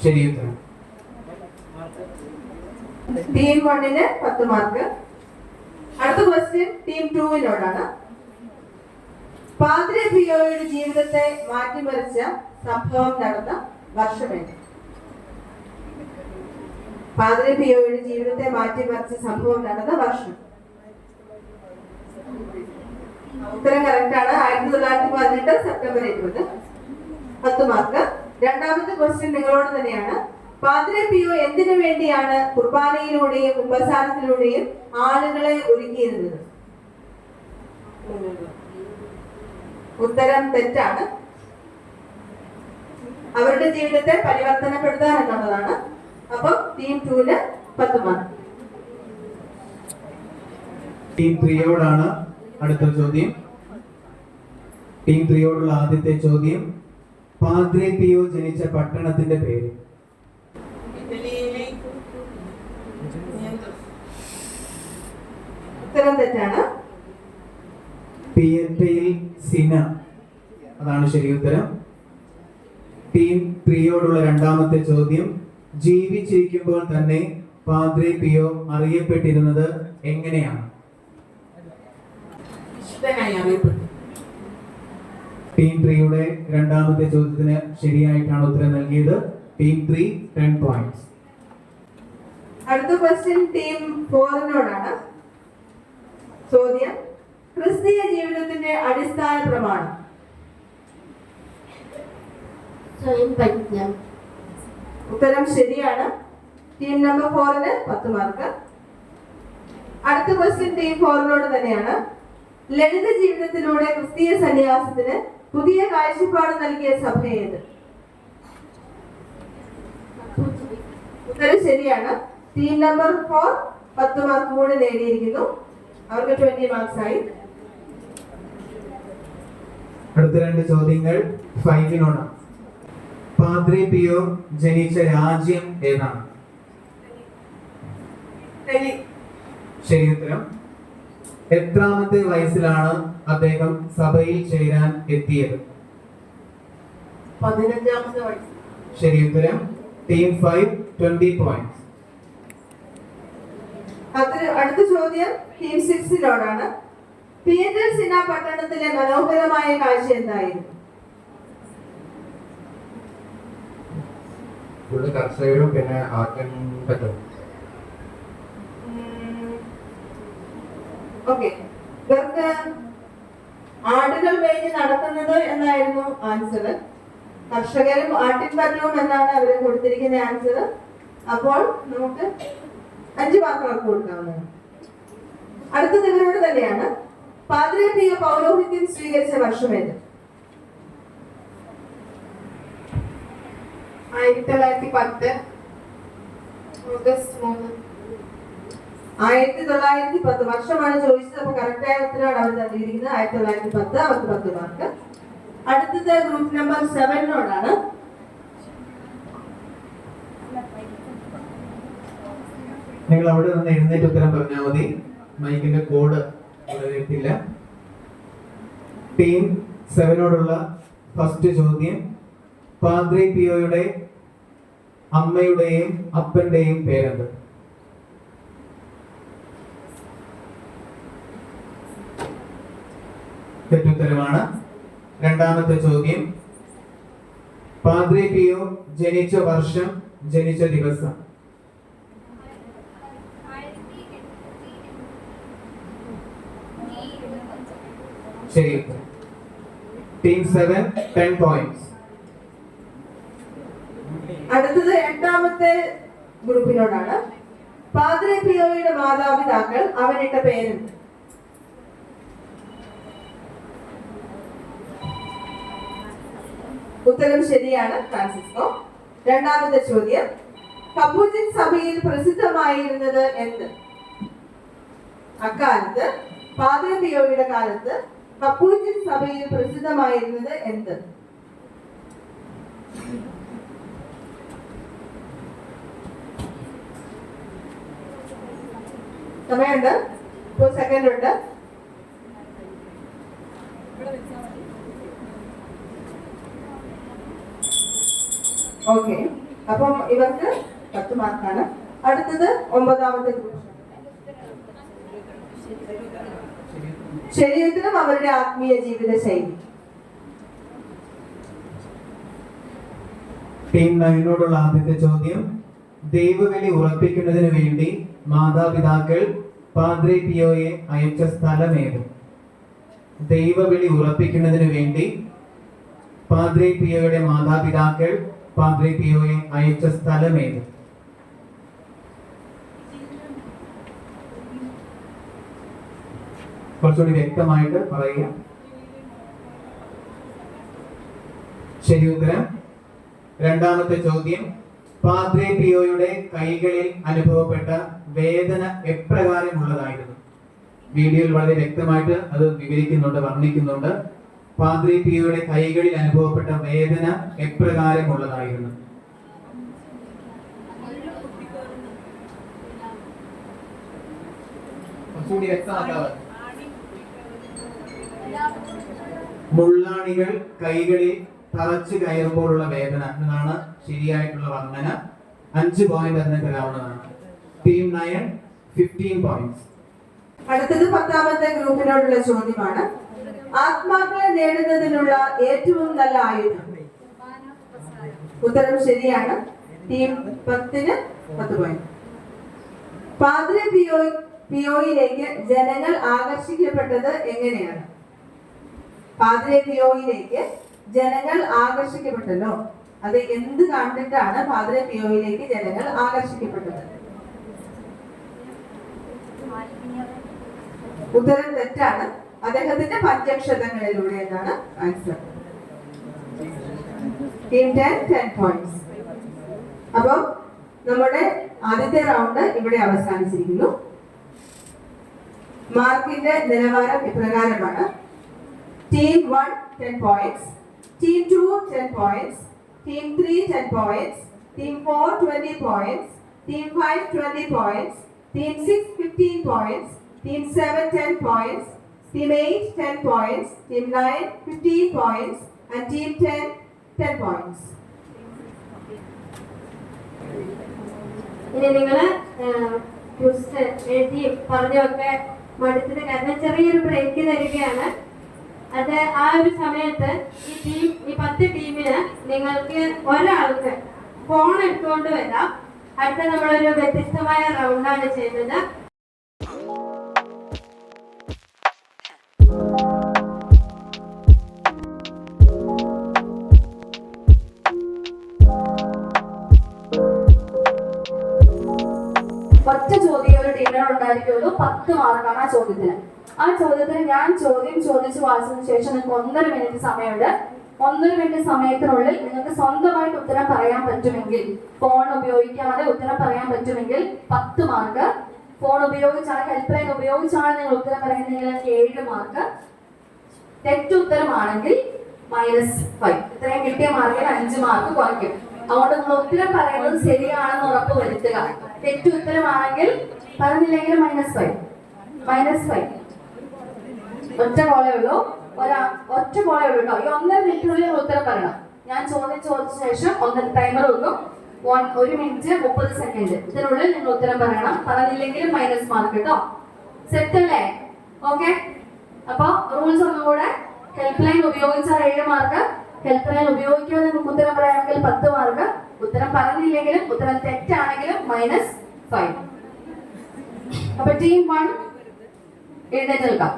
ശരി ഉത്തരം. ടീം 1-ന് 10 മാർക്ക്. അടുത്ത ക്വസ്റ്റ്യൻ ടീം 2-നോടാണ്. പാദ്രി പിയോയുടെ ജീവിതത്തെ മാറ്റിമറിച്ച സംഭവം നടന്ന വർഷമേത്? പാദ്രി പിയോയുടെ ജീവിതത്തെ മാറ്റിമറിച്ച സംഭവം നടന്ന വർഷം. ഉത്തരം കറക്റ്റ് ആണ്. 1918 സെപ്റ്റംബർ 20. 10 മാർക്ക്. രണ്ടാമത്തെ ക്വസ്റ്റ്യൻ നിങ്ങളോട് തന്നെയാണ്. പാദ്രി പിയോ എന്തിനു വേണ്ടിയാണ് കുർബാനയിലൂടെയും കുമ്പസാരത്തിലൂടെയും ആളുകളെ ഒരുക്കിയിരുന്നത്? ഉത്തരം തെറ്റാണ്. അവരുടെ ജീവിതത്തെ പരിവർത്തനപ്പെടുത്താൻ എന്നുള്ളതാണ്. അപ്പം ടീം 2-ന് 10 മാർക്ക്. ടീം 3-യോടാണ് അടുത്ത ചോദ്യം. ടീം 3-യോടുള്ള ആദ്യത്തെ ചോദ്യം, പാദ്രി പിയോ ജനിച്ച പട്ടണത്തിന്റെ പേര്? ഉത്തരം തെറ്റാണ്. പിയറ്റയിൽ സിന, അതാണ് ശരി ഉത്തരം. ടീം 3യോടുള്ള രണ്ടാമത്തെ ചോദ്യം, ജീവിച്ചിരിക്കുമ്പോൾ തന്നെ പാദ്രി പിയോ അറിയപ്പെട്ടിരുന്നത് എങ്ങനെയാണ്? വിശുദ്ധനായി അറിയപ്പെട്ടു. ടീം 3യുടെ രണ്ടാമത്തെ ചോദ്യത്തിന് ശരിയായിട്ടാണ് ഉത്തരം നൽകിയത്. Team 3 10 points. അടുത്ത ക്വസ്റ്റ്യൻ ടീം 4നോടാണ്. ചോദ്യം, ക്രിസ്തീയ ജീവിതത്തിന്റെ അടിസ്ഥാന പ്രമാണം. സ്വയം പരിജ്ഞ. ഉത്തരം ശരിയാണ്. ടീം നമ്പർ 4ന് 10 മാർക്ക്. അടുത്ത ക്വസ്റ്റ്യൻ ടീം 4നോട് തന്നെയാണ്. ലളിത ജീവിതത്തിലൂടെ ക്രിസ്തീയ സന്യാസത്തിന് പുതിയ കാഴ്ചപ്പാട് നൽകിയ സഭ ഏത്? ഉത്തരം ശരിയാണ്. ടീം നമ്പർ 4 10 മാർക്ക് കൂടി നേടിയിരിക്കുന്നു. അവർക്ക് 20 മാർക്സ് ആയി. അടുത്ത രണ്ട് ചോദ്യങ്ങൾ 5നോടാണ്. പാദ്രി പിയോ ജനിച്ച രാജ്യം ഏതാണ്? ശരി ഉത്തരം. എത്രാമത്തെ വയസ്സിലാണ് അദ്ദേഹം സഭയിൽ ചേരാൻ എത്തിയത്? 15ാമത്തെ വയസ്സ്. ശരി ഉത്തരം. Team 5 20 points. അടുത്ത ചോദ്യം ടീം 6നോടാണ്. പിയറ്റൽ സിന പട്ടണത്തിലെ മനോഹരമായ കാഴ്ച എന്തായിരുന്നു? കർഷകരും പിന്നെ ആർക്കും പറ്റും. ഓക്കെ, ഇവർക്ക് ആടുകൾ മേഞ്ഞ് നടക്കുന്നത് എന്നായിരുന്നു ആൻസർ. കർഷകരും ആട്ടിൻപറ്റവും എന്നാണ് അവര് കൊടുത്തിരിക്കുന്ന ആൻസർ. അപ്പോൾ നമുക്ക് 5 മാർക്ക് കൊടുക്കാവുന്നതാണ്. അടുത്തത് ഇവരോട് തന്നെയാണ്. പാദ്രി പിയോ പൗരോഹിത്യം സ്വീകരിച്ച വർഷം ഏത്? 1910 ഓഗസ്റ്റ് 3. 1910 വർഷമാണ് ചോദിച്ചത്. അപ്പൊ കറക്റ്റായ ഉത്തരവാണ് അവർ നൽകിയിരിക്കുന്നത്. 1910. അവർക്ക് 10 മാർക്ക്. അടുത്തത് ഗ്രൂപ്പ് നമ്പർ 7നോടാണ്. നിങ്ങൾ അവിടെ നിന്ന് എഴുന്നേറ്റ് ഉത്തരം പറഞ്ഞാൽ മതി. മൈക്കിന്റെ കോഡ് ഇവിടെ എത്തില്ല. ടീം 7നോടുള്ള ഫസ്റ്റ് ചോദ്യം, പാദ്രി പിയോയുടെ അമ്മയുടെയും അപ്പന്റെയും പേരെന്ത്? തെറ്റുത്തരമാണ്. രണ്ടാമത്തെ ചോദ്യം, പാദ്രി പിയോ ജനിച്ച വർഷം, ജനിച്ച ദിവസം. ശരി. Team 7 10 points. അടുത്തത് 8ാമത്തെ ഗ്രൂപ്പിനോടാണ്. പാദ്രി പിയോയുടെ മാതാപിതാക്കൾ അവനിട്ട പേരുണ്ട്. ഉത്തരം ശരിയാണ്, ഫ്രാൻസിസ്കോ. രണ്ടാമത്തെ ചോദ്യം, കപ്പൂച്ചിൻ സഭയിൽ പ്രസിദ്ധമായിരുന്നത് എന്ത്? അക്കാലത്ത് പാദ്രി പിയോയുടെ കാലത്ത് കപ്പൂച്ചിൻ സഭയിൽ പ്രസിദ്ധമായിരുന്നത് എന്ത്? സമയമുണ്ട്, 4 സെക്കൻഡ് ഉണ്ട്. ഓക്കെ, അപ്പം ഇവർക്ക് 10 മാർക്കാണ്. അടുത്തത് 9ാമത്തെ ഗ്രൂപ്പ്. ശരി ഉത്തരം അവരുടെ ആത്മീയ ജീവിത ശൈലി. ടീം 9നോടുള്ള ആദ്യത്തെ ചോദ്യം, ദൈവവിളി ഉറപ്പിക്കുന്നതിന് വേണ്ടി മാതാപിതാക്കൾ പാദ്രി പിയോയെ അയച്ച സ്ഥലം ഏത്? ദൈവവിളി ഉറപ്പിക്കുന്നതിന് വേണ്ടി പാദ്രി പിയോയുടെ മാതാപിതാക്കൾ പാദ്രി പിയോയെ അയച്ച സ്ഥലം ഏത്? കുറച്ചുകൂടി വ്യക്തമായിട്ട് പറയുക. ശരി ഉത്തരം. രണ്ടാമത്തെ ചോദ്യം, പാദ്രി പിയോയുടെ കൈകളിൽ അനുഭവപ്പെട്ട വേദന എപ്രകാരമുള്ളതായിരുന്നു? വീഡിയോയിൽ വളരെ വ്യക്തമായിട്ട് അത് വിവരിക്കുന്നുണ്ട്, വർണ്ണിക്കുന്നുണ്ട്. പാദ്രി പിയോയുടെ കൈകളിൽ അനുഭവപ്പെട്ട വേദന എപ്രകാരമുള്ളതായിരുന്നു? കുറച്ചുകൂടി വ്യക്തമാക്കാതെ. മുള്ളാണികൾ കൈകളിൽ തറച്ചു കയറുമ്പോഴുള്ള വേദന എന്നതാണ് ശരിയായിട്ടുള്ള വർണ്ണന. 5 പോയിന്റ് അതിന് തരാവുന്നതാണ്. Team 9 15 points. അടുത്തത് 10ാമത്തെ ഗ്രൂപ്പിനോടുള്ള ചോദ്യമാണ്. ആത്മാക്കളെ നേടുന്നതിനുള്ള ഏറ്റവും നല്ല ആയുധം. ഉത്തരം ശരിയാണ്. Team 10ന് 10 point. പാദ്രെ പിയോയിലേക്ക് ജനങ്ങൾ ആകർഷിക്കപ്പെട്ടത് എങ്ങനെയാണ്? പാദ്രെ പിയോയിലേക്ക് ജനങ്ങൾ ആകർഷിക്കപ്പെട്ടല്ലോ, അത് എന്ത് കണ്ടിട്ടാണ് പാദ്രെ പിയോയിലേക്ക് ജനങ്ങൾ ആകർഷിക്കപ്പെട്ടത്? ഉത്തരം തെറ്റാണ്. അദ്ദേഹത്തിന്റെ പഞ്ചക്ഷതങ്ങളിലൂടെ എന്നാണ് ആൻസർ. Team 10 points. അപ്പം നമ്മുടെ ആദ്യത്തെ റൗണ്ട് ഇവിടെ അവസാനിച്ചിരിക്കുന്നു. മാർക്കിന്റെ നിലവാരം ഇപ്രകാരമാണ്. Team 1 10 points, team 2 10 points, team 3 10 points, team 4 20 points, team 5 20 points, team 6 15 points, team 7 10 points, team 8 10 points, team 9 15 points, and team 10 points. ഇനി നിങ്ങള് എഴുതി പറഞ്ഞൊക്കെ മടുത്തത് കാരണം ചെറിയൊരു ബ്രേക്ക് തരികയാണ്. അത് ആ ഒരു സമയത്ത് ഈ 10 ടീമിന് നിങ്ങൾക്ക് ഒരാൾക്ക് ഫോൺ എടുത്തുകൊണ്ട് വരാം. അടുത്ത നമ്മളൊരു വ്യത്യസ്തമായ റൗണ്ടാണ് ചെയ്യുന്നത്. ഒറ്റ ചോദ്യം ഒരു ടീമിനോടുണ്ടായിരിക്കുള്ളൂ. 10 മാർക്കാണ് ആ ചോദ്യത്തിന്. ആ ചോദ്യത്തിന് ഞാൻ ചോദ്യം ചോദിച്ചു വായിച്ചതിന് ശേഷം നിങ്ങൾക്ക് 1.5 മിനിറ്റ് സമയമുണ്ട്. 1.5 മിനിറ്റ് സമയത്തിനുള്ളിൽ നിങ്ങൾക്ക് സ്വന്തമായിട്ട് ഉത്തരം പറയാൻ പറ്റുമെങ്കിൽ, ഫോൺ ഉപയോഗിക്കാതെ ഉത്തരം പറയാൻ പറ്റുമെങ്കിൽ 10 മാർക്ക്. ഫോൺ ഉപയോഗിച്ചാണ്, ഹെൽപ്പ് ലൈൻ ഉപയോഗിച്ചാണ് നിങ്ങൾ ഉത്തരം പറയുന്നതെങ്കിൽ 7 മാർക്ക്. തെറ്റുത്തരമാണെങ്കിൽ -5. ഇത്രയും കിട്ടിയ മാർക്കിൽ 5 മാർക്ക് കുറയ്ക്കും. അതുകൊണ്ട് നിങ്ങൾ ഉത്തരം പറയുന്നത് ശരിയാണെന്ന് ഉറപ്പ് വരുത്തുക. തെറ്റുത്തരമാണെങ്കിൽ പറഞ്ഞില്ലെങ്കിൽ -5. ഒറ്റ കോളേ ഉള്ളൂ കേട്ടോ. ഈ 1.5 മിനിറ്റിനുള്ളിൽ ഉത്തരം പറയണം. ഞാൻ ചോദ്യം ചോദിച്ച ശേഷം ടൈമർ വെക്കും. 1 മിനിറ്റ് 30 സെക്കൻഡ്. ഇതിനുള്ളിൽ നിങ്ങൾ ഉത്തരം പറയണം. പറഞ്ഞില്ലെങ്കിൽ -മാർക്ക് കേട്ടോ. സെറ്റ് അല്ലേ? ഓക്കെ. അപ്പൊ റൂൾസ് ഒന്നുകൂടെ. ഹെൽപ്പ് ലൈൻ ഉപയോഗിച്ചാൽ 7 മാർക്ക്. ഹെൽപ്പ് ലൈൻ ഉപയോഗിക്കാതെ നിങ്ങൾക്ക് ഉത്തരം പറയാമെങ്കിൽ 10 മാർക്ക്. ഉത്തരം പറഞ്ഞില്ലെങ്കിലും ഉത്തരം തെറ്റാണെങ്കിലും -5. അപ്പൊ ടീം 1 എഴുന്നേറ്റ് നിൽക്കാം.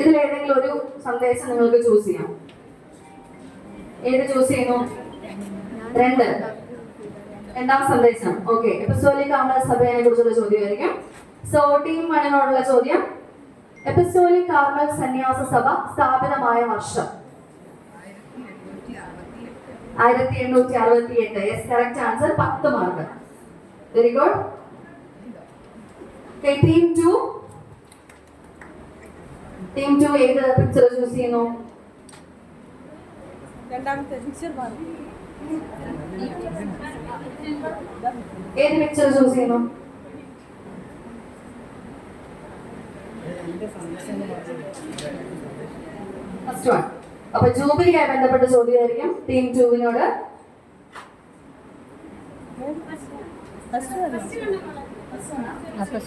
ഇതിൽ ഏതെങ്കിലും ഒരു സന്ദേശം നിങ്ങൾക്ക് ചൂസ് ചെയ്യാം. ഏത് ചൂസ് ചെയ്യുന്നു? 2. രണ്ടാം സന്ദേശം. ഓക്കെ. എപ്പിസ്തോലിക് കാർമൽ സഭയെ കുറിച്ചുള്ള ചോദ്യമായിരിക്കും. സോ ടീം 1നോടുള്ള ചോദ്യം: എപ്പിസ്തോലിക് കാർമൽ സന്യാസ സഭ സ്ഥാപിതമായ വർഷം? 1868. Yes, correct answer. 10 mark. Very good. Team 2 ഏത് പിക്ചർ ചൂസ് ചെയ്യുന്നു? ഏത് പിക്ചർ ചൂസ് ചെയ്യുന്നു? First one. അപ്പൊ ജൂബിലിയായി ബന്ധപ്പെട്ട ചോദ്യമായിരിക്കും ടീം 2നോട്.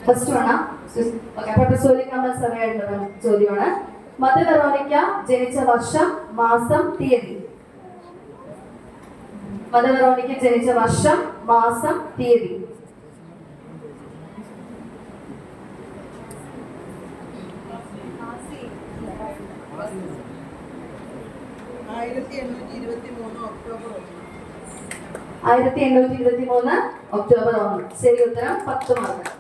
ഫസ്റ്റ് വണ്ണാ? എപ്പിസ്തോലിക് കാർമൽ സഭയായിട്ടുള്ള ചോദ്യമാണ്. മദർ വെറോണിക്ക ജനിച്ച വർഷം, മാസം, തീയതി. മദർ വെറോണിക്ക ജനിച്ച വർഷം, മാസം, തീയതി. ഒക്ടോബർ 1. ശരി ഉത്തരം. 10 മാർക്ക്.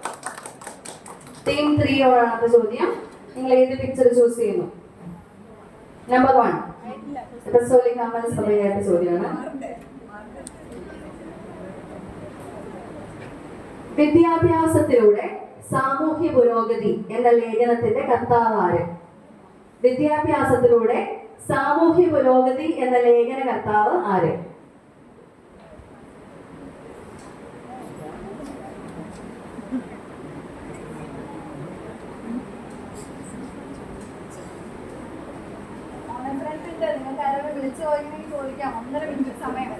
ടീം 3യോടാണ് ചോദ്യം. നിങ്ങൾ ഏത് പിക്ചർ ചൂസ് ചെയ്യുന്നു? നമ്പർ 1. എപ്പിസ്തോലിക് കാർമൽ സഭയായിട്ട് ചോദ്യമാണ്. വിദ്യാഭ്യാസത്തിലൂടെ സാമൂഹ്യ പുരോഗതി എന്ന ലേഖനത്തിന്റെ കർത്താവ് ആര്? വിദ്യാഭ്യാസത്തിലൂടെ സാമൂഹ്യ പുരോഗതി എന്ന ലേഖന കർത്താവ് ആര്? ഉണ്ട്. നിങ്ങൾക്ക് ആരെങ്കിലും വിളിച്ചു പോയെങ്കിൽ ചോദിക്കാം. 1.5 മിനിറ്റ് സമയം.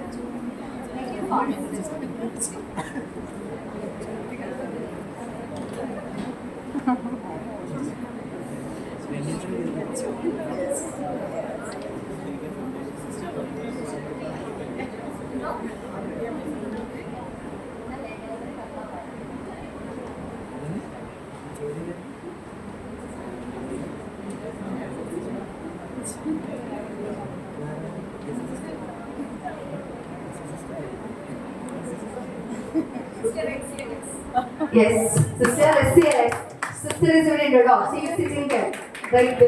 Yes, sister SCLS. Sister is ഇവിടെ ഉണ്ട് കേട്ടോ. She is sitting there. Right.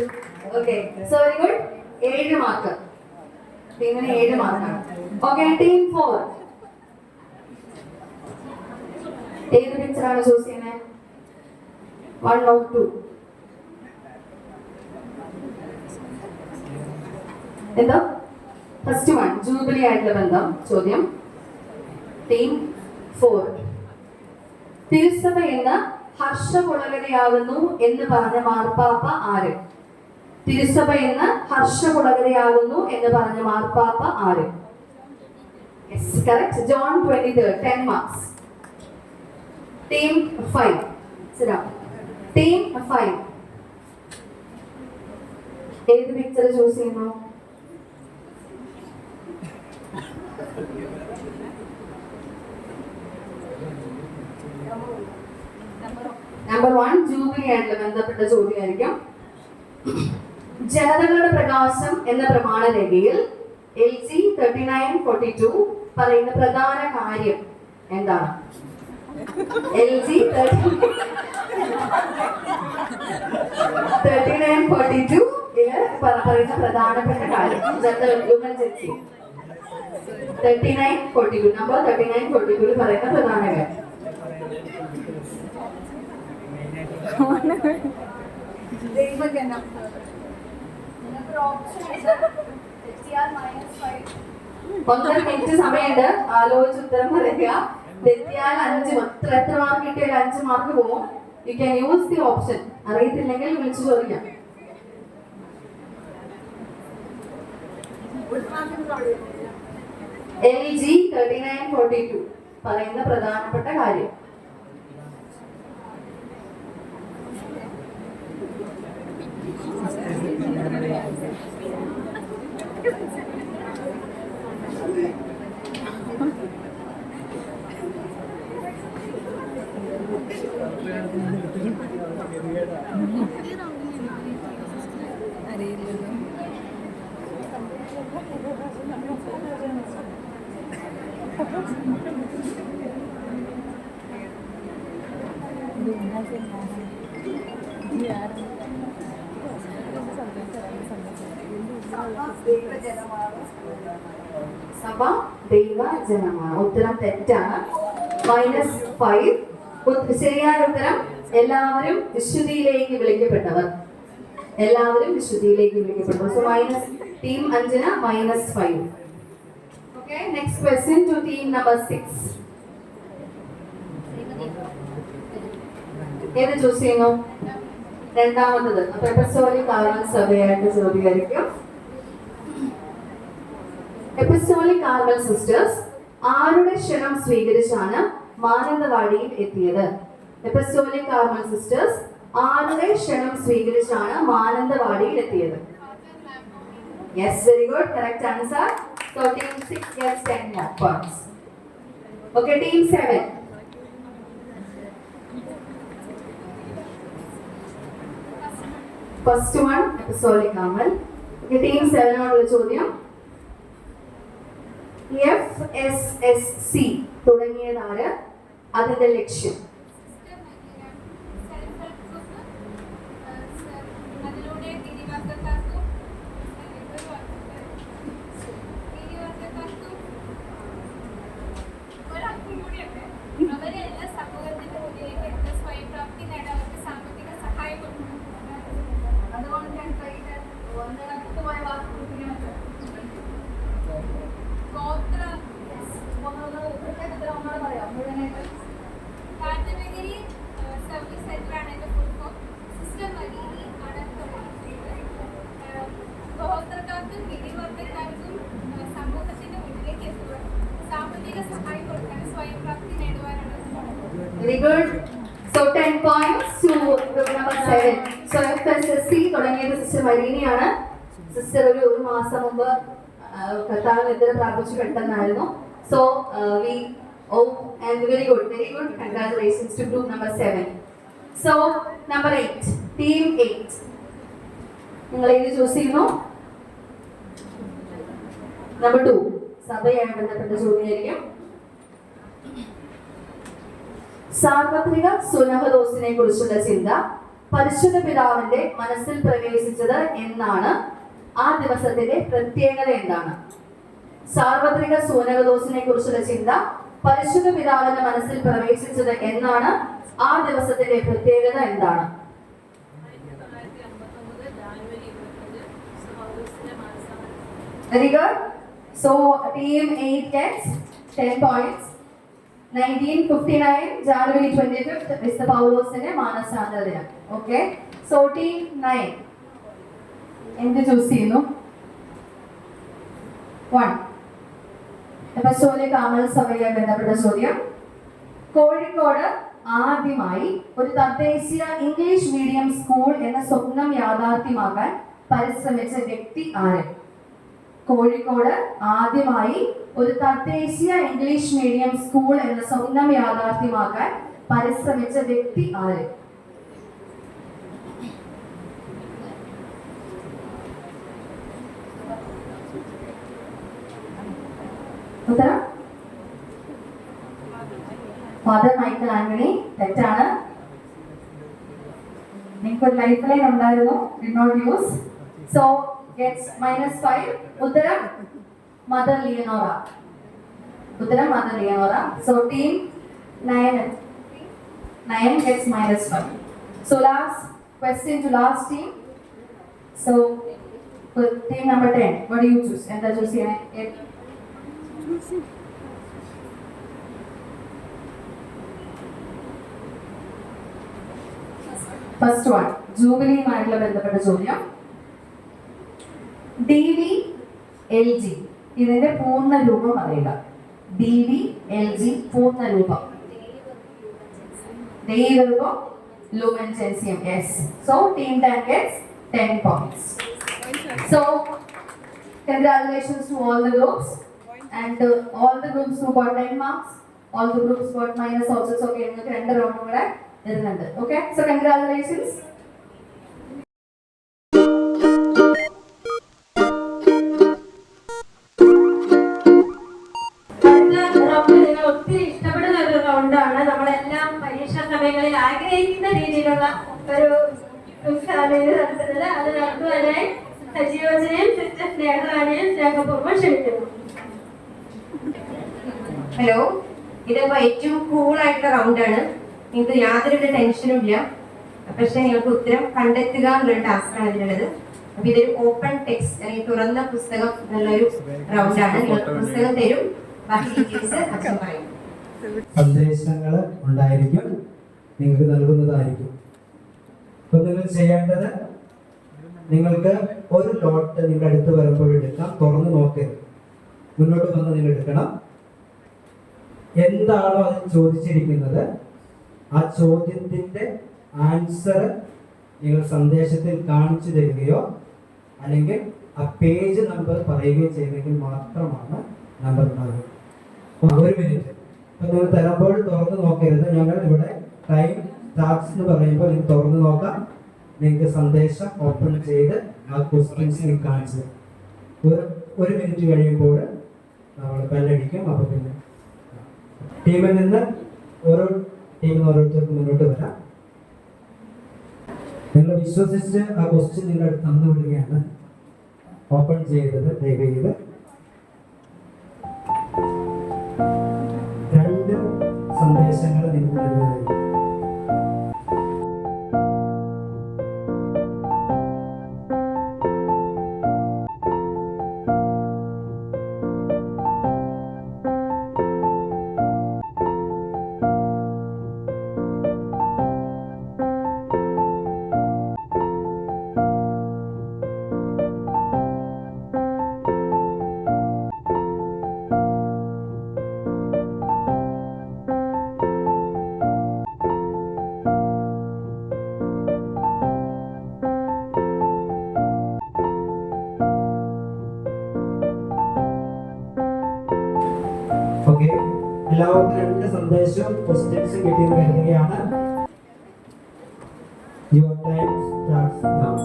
Okay. So very good. 7 mark. ടീമിന് 7 മാർക്കാണ്. Okay, team 4. ഏത് പിക്ചറാണ് ചൂസ് ചെയ്യുന്നത്? 1 or 2? എന്താ? ഫസ്റ്റ് 1 ജൂബിലി ആയിട്ടുള്ള ബന്ധം. ചോദ്യം ടീം 4. തിരുസഭ എന്ന ഹർഷപുളകതയാകുന്നു എന്ന് പറഞ്ഞ മാർപ്പാപ്പ ആര്? തിരുസഭ എന്ന ഹർഷപുളകതയാകുന്നു എന്ന് പറഞ്ഞ മാർപ്പാപ്പ ആര്? Yes, correct. John 23, 10 marks. Team 5. Sit down. Team 5. ഏത് പിക്ചർ ചൂസ് ചെയ്യുന്നു? നമ്പർ 1 ജൂബിലി ആയിട്ടുള്ള ബന്ധപ്പെട്ട ചോദ്യമായിരിക്കും. ജനതകളുടെ പ്രകാശം എന്ന പ്രമാണരേഖയിൽ LG 3942 പറയുന്ന പ്രധാന കാര്യം എന്താണ്? LG 3942 പറയുന്ന പ്രധാനപ്പെട്ട കാര്യം. ഹ്യൂമൻ ജെൻസി 3942 നമ്പർ 3942 പറയുന്ന പ്രധാന കാര്യം. ദൈവജനം. നിങ്ങൾക്ക് ഓപ്ഷൻ ഉണ്ട്. തെറ്റിയാൽ -5. 1.5 മിനിറ്റ് സമയമുണ്ട്. ആലോചിച്ച് ഉത്തരം പറയുക. തെറ്റിയാൽ 5 എത്ര മാർക്ക് കിട്ടിയാൽ 5 മാർക്ക് പോകും. You can use the option. അറിയത്തില്ലെങ്കിൽ വിളിച്ചു ചോദിക്കാം. LG 3942 പറയുന്ന പ്രധാനപ്പെട്ട കാര്യം. സഭ ദൈവജനമാണ്. ഉത്തരം തെറ്റാണ്. -5. ശരിയായ ഉത്തരം എല്ലാവരും വിശുദ്ധിയിലേക്ക് വിളിക്കപ്പെട്ടവർ. എല്ലാവരും വിശുദ്ധിയിലേക്ക് വിളിക്കപ്പെട്ടവർ. So team 5 -5. Okay, next question to team number 6. ഏത് ചൂസ് ചെയ്യുന്നു? രണ്ടാമത്തത്. അപ്പൊ എപ്പസ്റ്റോലിക് കാർമൽ സഭയായിട്ട് ചോദിക്കായിരിക്കും. എപ്പസ്റ്റോലിക് കാർമൽ സിസ്റ്റേഴ്സ് ആരുടെ ക്ഷണം സ്വീകരിച്ചാണ് മാനന്തവാടിയിൽ എത്തിയത്? എപ്പസ്റ്റോലിക് കാർമൽ സിസ്റ്റേഴ്സ് ആരുടെ ക്ഷണം സ്വീകരിച്ചാണ് മാനന്തവാടിയിൽ എത്തിയത്? Yes, very good. Correct answer. So team 6 gets 10 more points. Okay, team 7. First one, Apostolic Carmel. Okay, team 7 ഓടുള്ള ചോദ്യം. FSSC തുടങ്ങിയതാണ് അതിന്റെ ലക്ഷ്യം. ഗോത്രക്കാർക്കും good. So 10 points to group number 7. So FSSC തുടങ്ങിയത് സിസ്റ്റർ മരീനയാണ്. സിസ്റ്റർ ഒരു മാസം മുമ്പ് കർത്താവിനെതിരെ പ്രാപിച്ചു പെട്ടെന്നായിരുന്നു. So we and very good. Congratulations to group number 7. So number 8, team 8. നിങ്ങൾ ഏത് ചൂസ് ചെയ്യുന്നു? നമ്പർ 2, സഭയുമായി ബന്ധപ്പെട്ട ചോദ്യമായിരിക്കും. സാർവത്രിക സുനഹദോസിനെ കുറിച്ചുള്ള ചിന്ത പരിശുദ്ധ പിതാവിന്റെ മനസ്സിൽ പ്രവേശിച്ചത് എന്നാണ്? ആ ദിവസത്തിന്റെ പ്രത്യേകത എന്താണ്? സാർവത്രിക സുനഹദോസിനെ കുറിച്ചുള്ള ചിന്ത പരിശുദ്ധ പിതാവിന്റെ മനസ്സിൽ പ്രവേശിച്ചത് എന്നാണ്? ആ ദിവസത്തിന്റെ പ്രത്യേകത എന്താണ്? Very good. So team 8 gets 10 points. 1959 January 25th Mr. പൗലോസിന്റെ മാനസാന്തര ദിനം. Okay. So team 9 എന്ത് ചൂസ് ചെയ്യുന്നു? 1. കാമൽ സഭയുമായി ബന്ധപ്പെട്ട ചോദ്യം. കോഴിക്കോട് ആദ്യമായി ഒരു തദ്ദേശീയ ഇംഗ്ലീഷ് മീഡിയം സ്കൂൾ എന്ന സ്വപ്നം യാഥാർത്ഥ്യമാക്കാൻ പരിശ്രമിച്ച വ്യക്തി ആര്? കോഴിക്കോട് ആദ്യമായി ഒരു തദ്ദേശീയ ഇംഗ്ലീഷ് മീഡിയം സ്കൂൾ എന്ന സ്വപ്നം യാഥാർത്ഥ്യമാക്കാൻ പരിശ്രമിച്ച വ്യക്തി ആര്? ഉത്തരം ഫാദർ മൈക്കൽ ആന്റണി. തെറ്റാണ്. നിങ്ങൾക്ക് ഒരു ലൈഫ് ലൈൻ ഉണ്ടായിരുന്നു, did not use. So gets -5. ഉത്തരം മദർ ലിയനോറ. ഉത്തരം mother ലിയനോറ. So team 9 gets -5. So last question to last team. So team number 10, what do you choose? എന്താ ചൂസ് ചെയ്യണേ? ഫസ്റ്റ് വൺ, ജൂബിലിയുമായിട്ടുള്ള ബന്ധപ്പെട്ട ചോദ്യം. DVLG ഇതിന്റെ പൂർണ്ണ രൂപം അറിയുക. DVLG പൂർണ്ണ രൂപം. ദൈവരൂപം Lumen Gentium. Yes. So team 10 gets 10 points. So congratulations to all the groups and all the groups who got 10 marks. All the groups got minus also. So okay, നിങ്ങൾക്ക് 2 round കൂടെ വരുന്നുണ്ട്. Okay. So congratulations. ഒത്തിരി ഇഷ്ടപ്പെടുന്ന ഒരു റൗണ്ടാണ്. നമ്മളെല്ലാം പരീക്ഷാ സമയങ്ങളിൽ ആഗ്രഹിക്കുന്ന രീതിയിലുള്ള ഒരു നടത്തുന്നത്. അത് നടത്തുവാനായി സജീവജനെയും സിസ്റ്റർ സ്നേഹറാണിയും സ്നേഹപൂർവ്വം ക്ഷണിക്കുന്നു. ഹലോ, ഇതിപ്പോ ഏറ്റവും കൂളായിട്ടുള്ള റൗണ്ടാണ്. നിങ്ങൾക്ക് യാതൊരു ടെൻഷനും ഇല്ല. പക്ഷെ നിങ്ങൾക്ക് ഉത്തരം കണ്ടെത്തുക എന്നുള്ള ടാസ്ക്കാണ് ഇതിനുള്ളത്. അപ്പൊ ഇതൊരു ഓപ്പൺ ടെക്സ്റ്റ് അല്ലെങ്കിൽ തുറന്ന പുസ്തകം എന്നുള്ളൊരു റൗണ്ടാണ്. നിങ്ങൾക്ക് പുസ്തകം തരും, ബാക്കി ഡീറ്റെയിൽസ് അച്ഛൻ പറയും. സന്ദേശങ്ങൾ ഉണ്ടായിരിക്കും, നിങ്ങൾക്ക് നൽകുന്നതായിരിക്കും. അപ്പൊ നിങ്ങൾ ചെയ്യേണ്ടത്, നിങ്ങൾക്ക് ഒരു ലോട്ട് നിങ്ങളുടെ അടുത്ത് വരുമ്പോൾ എടുക്കാം, തുറന്നു നോക്കരുത്. മുന്നോട്ട് വന്ന് നിങ്ങൾ എടുക്കണം. എന്താണോ അത് ചോദിച്ചിരിക്കുന്നത് ആ ചോദ്യത്തിന്റെ ആൻസർ നിങ്ങൾ സന്ദേശത്തിൽ കാണിച്ചു തരികയോ അല്ലെങ്കിൽ ആ പേജ് നമ്പർ പറയുകയോ ചെയ്തെങ്കിൽ മാത്രമാണ് നമ്പർ ഉണ്ടാകുക. 1 മിനിറ്റ്. അപ്പൊ നിങ്ങൾ തരുമ്പോൾ തുറന്നു നോക്കരുത്. ഞങ്ങൾ ഇവിടെ ടൈം സ്റ്റാർട്ട്സ് എന്ന് പറയുമ്പോൾ നിങ്ങൾക്ക് തുറന്നു നോക്കാം. നിങ്ങൾക്ക് സന്ദേശം ഓപ്പൺ ചെയ്ത് ആ ക്വസ്റ്റ്യൻസ് നിങ്ങൾക്ക് കാണിച്ചു തരും. 1 മിനിറ്റ് കഴിയുമ്പോൾ നമ്മൾ ബെല്ലടിക്കും. അപ്പൊ പിന്നെ ടീമിൽ നിന്ന് ഓരോ ടീമിൽ ഓരോരുത്തർക്കും മുന്നോട്ട് വരാം. നിങ്ങൾ വിശ്വസിച്ച് ആ ക്വസ്റ്റ്യൻ നിങ്ങളുടെ അടുത്ത് തന്നു വിടുകയാണ്. ഓപ്പൺ ചെയ്തത് ദയവ് ചെയ്ത് 2 സന്ദേശങ്ങൾ നിങ്ങൾക്ക് നൽകുന്നതായിരിക്കും. എല്ലാവർക്കും 2 സന്ദേശവും ക്വസ്റ്റ്യൻസും കിട്ടിയെന്ന് കരുതുകയാണ്. Your time starts now.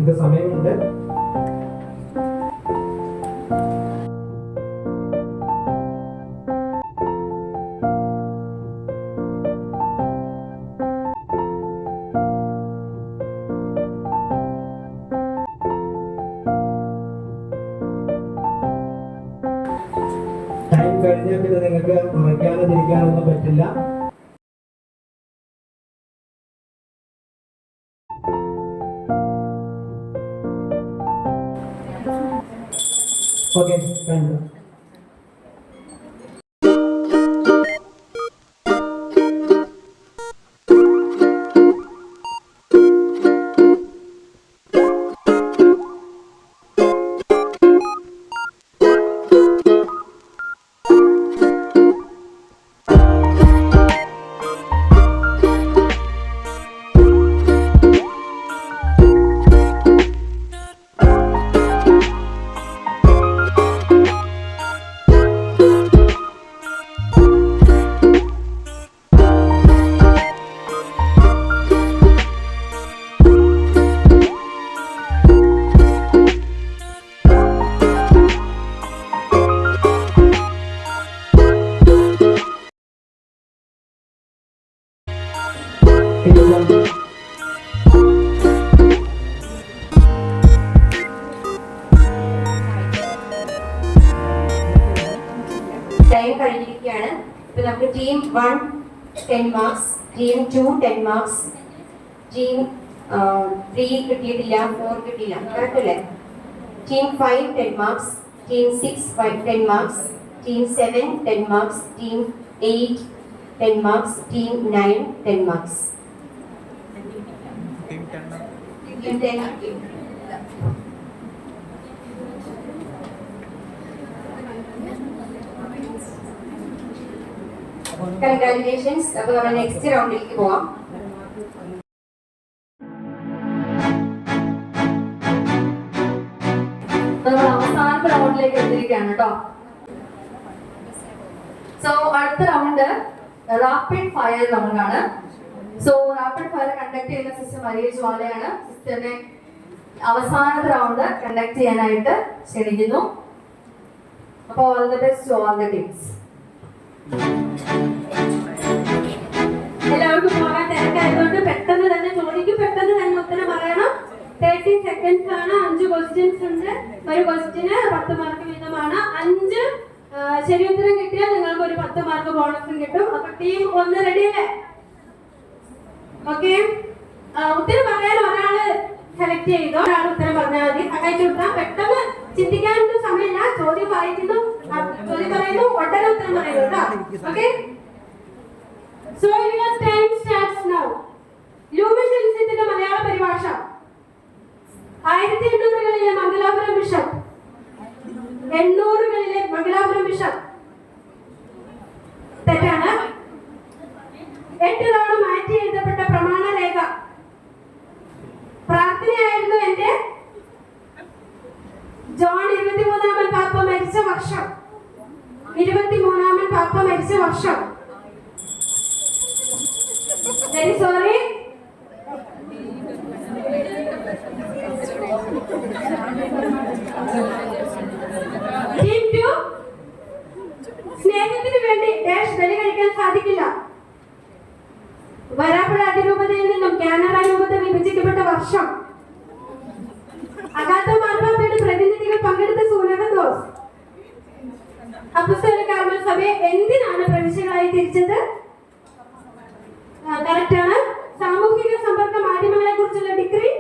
നമുക്ക് സമയമുണ്ട്. ടൈം കഴിഞ്ഞാൽ പിന്നെ നിങ്ങൾക്ക് ഉറയ്ക്കാനോ തിരിക്കാനോ ഒന്നും പറ്റില്ല. ഓക്കെ, കണ്ടു. ടൈം കഴിഞ്ഞിരിക്കുകയാണ്. ഇപ്പൊ നമുക്ക് team 1 10 marks, team 2 10 marks, team 3 കിട്ടിയിട്ടില്ല, 4 കിട്ടിയില്ല, കറക്റ്റ് അല്ലേ? Team 5 10 marks, team 6 10 marks, team 7 10 marks, team 8 10 marks, team 9 10 marks. Team 10 congratulations. അപ്പോൾ നമ്മൾ നെക്സ്റ്റ് റൗണ്ടിലേക്ക് പോവാം. നമ്മൾ അവസാനത്തെ റൗണ്ടിലേക്ക് എത്തിയിരിക്കുകയാണ് കേട്ടോ. സോ അടുത്ത റൗണ്ട് റാപ്പിഡ് ഫയർ റൗണ്ടാണ്. സോ റാപ്പിഡ് ഫയർ കണ്ടക്ട് ചെയ്യുന്ന സിസ്റ്റർ മരിയ ജ്വാലയാണ്. സിസ്റ്ററിനെ അവസാനത്തെ റൗണ്ട് കണ്ടക്ട് ചെയ്യാനായിട്ട് ക്ഷണിക്കുന്നു. അപ്പോൾ all the best to all the teams. എല്ലാവർക്കും പോകാൻ തിരക്കായതുകൊണ്ട് പെട്ടെന്ന് തന്നെ ചോദിക്കും, പെട്ടെന്ന് തന്നെ ഉത്തരം പറയണം. 30 സെക്കൻഡ്സ് ആണ്. 5 ക്വസ്റ്റ്യൻസ് ഉണ്ട്. ഒരു ക്വസ്റ്റ്യന് 10 മാർക്ക് വീതമാണ്. 5 ശരി ഉത്തരം കിട്ടിയാൽ നിങ്ങൾക്ക് ഒരു 10 മാർക്ക് ബോണസും കിട്ടും. അപ്പൊ ടീം 1 റെഡി അല്ലേ? ഓക്കെ, ഉത്തരം പറയാൻ ഒരാള് സെലക്ട് ചെയ്തോ, ഒരാൾ ഉത്തരം പറഞ്ഞാൽ മതി. സഹായിച്ചു കൊടുക്കാം. പെട്ടെന്ന് ചിന്തിക്കാനൊന്നും സമയമില്ല. ചോദ്യം പറയുന്നു, ഉടനെ ഉത്തരം പറയുന്നു കേട്ടോ. Okay, so your time starts now. ലൂമിസ് എൽസിന്റെ മലയാള പരിഭാഷ. 1800കളിലെ മംഗലാപുരം ബിഷപ്പ്, 800കളിലെ മംഗലാപുരം ബിഷപ്പ്. തെറ്റാണ്. 8 തവണ മാറ്റി എഴുതപ്പെട്ട പ്രമാണ രേഖ. പ്രാർത്ഥനയായിരുന്നു എന്റെ. ജോൺ 23-ാമൻ പാപ്പ മരിച്ച വർഷം. 23-ാമൻ പാപ്പ മരിച്ച വർഷം. Very sorry. Team 2, സ്നേഹത്തിന് വേണ്ടി ഡാഷ് ബലി കഴിക്കാൻ സാധിക്കില്ല. വരാപ്പുഴ അതിരൂപതയിൽ നിന്നും കാനറ രൂപത വിഭജിക്കപ്പെട്ട വർഷം. അഗാത്ത മാർപ്പാപ്പയുടെ പ്രതിനിധികൾ പങ്കെടുത്ത സൂനകദോസ്. അപ്പസ്തോലിക കർമ്മ സഭയെ എന്തിനാണ് പ്രവിശ്യകളായി തിരിച്ചത്? കറക്റ്റ് ആണ്. സാമൂഹിക സമ്പർക്ക മാധ്യമങ്ങളെ കുറിച്ചുള്ള degree.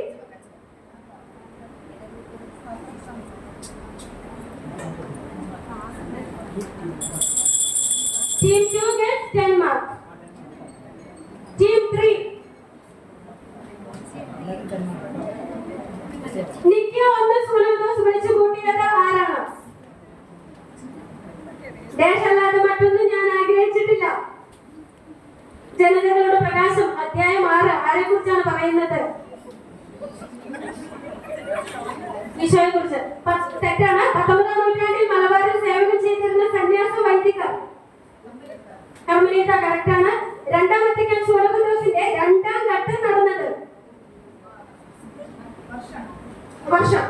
Team 2 gets 10 marks. Team 3. നിത്യ ഒന്ന് സൂര്യദോസ് വിളിച്ചു കൂട്ടിയത് ആരാണ്? ദേശമല്ലാതെ മറ്റൊന്നും ഞാൻ ആഗ്രഹിച്ചിട്ടില്ല. ജനതകളുടെ പ്രകാശം അധ്യായം 6 ആരെ കുറിച്ചാണ് പറയുന്നത്? ഈശോയെ കുറിച്ച്. തെറ്റാണ്. 19-ാം നൂറ്റാണ്ടിൽ മലബാറിൽ സേവനം ചെയ്തിരുന്ന സന്യാസ വൈദികർ. കർമ്മലീത്ത കറക്റ്റാണ്. രണ്ടാം വത്തിക്കാൻ സൂര്യദോസിന്റെ രണ്ടാം ഘട്ടം നടന്നത് വർഷം.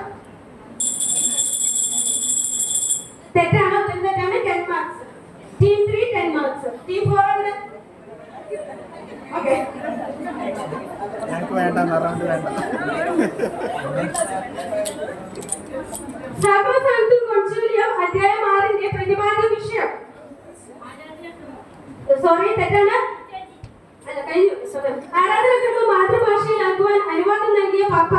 തെറ്റാണ്. തെറ്റാണ്. 10 മാർക്സ്. Team 3 10 marks. ടീം 4 ആണ്. ഓക്കേ. ഞങ്ങൾക്ക് വേണ്ട റൗണ്ട് വേണ്ട. സകലസാന്തും കൊഞ്ചൂരിയം അധ്യായം 6ന്റെ പ്രതിപാദ്യ വിഷയം. സോറി, തെറ്റാണ്. അല്ല, കഴിഞ്ഞു. ആരാധനകൾക്ക് മാതൃഭാഷയിലാക്കുവാൻ അനുവാദം നൽകിയ പാപ്പ.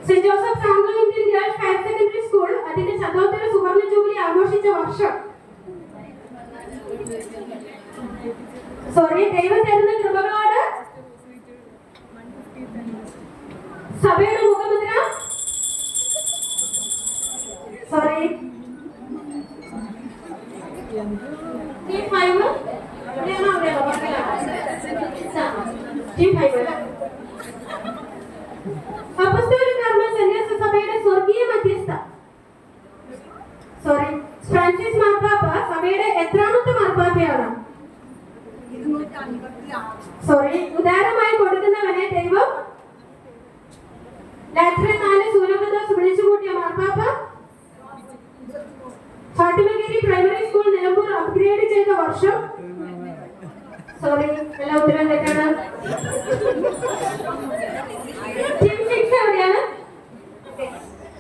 Saint Joseph Anglo Indian girls higher secondary school അതിന്റെ ശതോത്തര സുവർണ ജൂബിലി ആഘോഷിച്ച വർഷം. സോറി, ദൈവം തരുന്ന കൃപകളോട് സഭയുടെ മുഖമുദ്ര. സോറി, ടീം 5 അപ്പസ്തോലിക കർമ്മ സന്യാസ സഭയുടെ സ്വർഗീയ മധ്യസ്ഥ. സോറി, ഫ്രാൻസിസ് മാർപ്പാപ്പ സഭയുടെ എത്രാമത്തെ മാർപ്പാപ്പയാണ്? സോറി, ഉദാരമായി കൊടുക്കുന്നവനെ ദൈവം. ലാറ്ററൻ 4 സൂര്യദോസ് വിളിച്ചുകൂട്ടിയ മാർപ്പാപ്പ. Fathimagiri primary school Nilambur upgrade ചെയ്ത വർഷം. സോറി, എല്ലാ ഉത്തരം തെറ്റാണ്. ടീം 6 എവിടെയാണ്?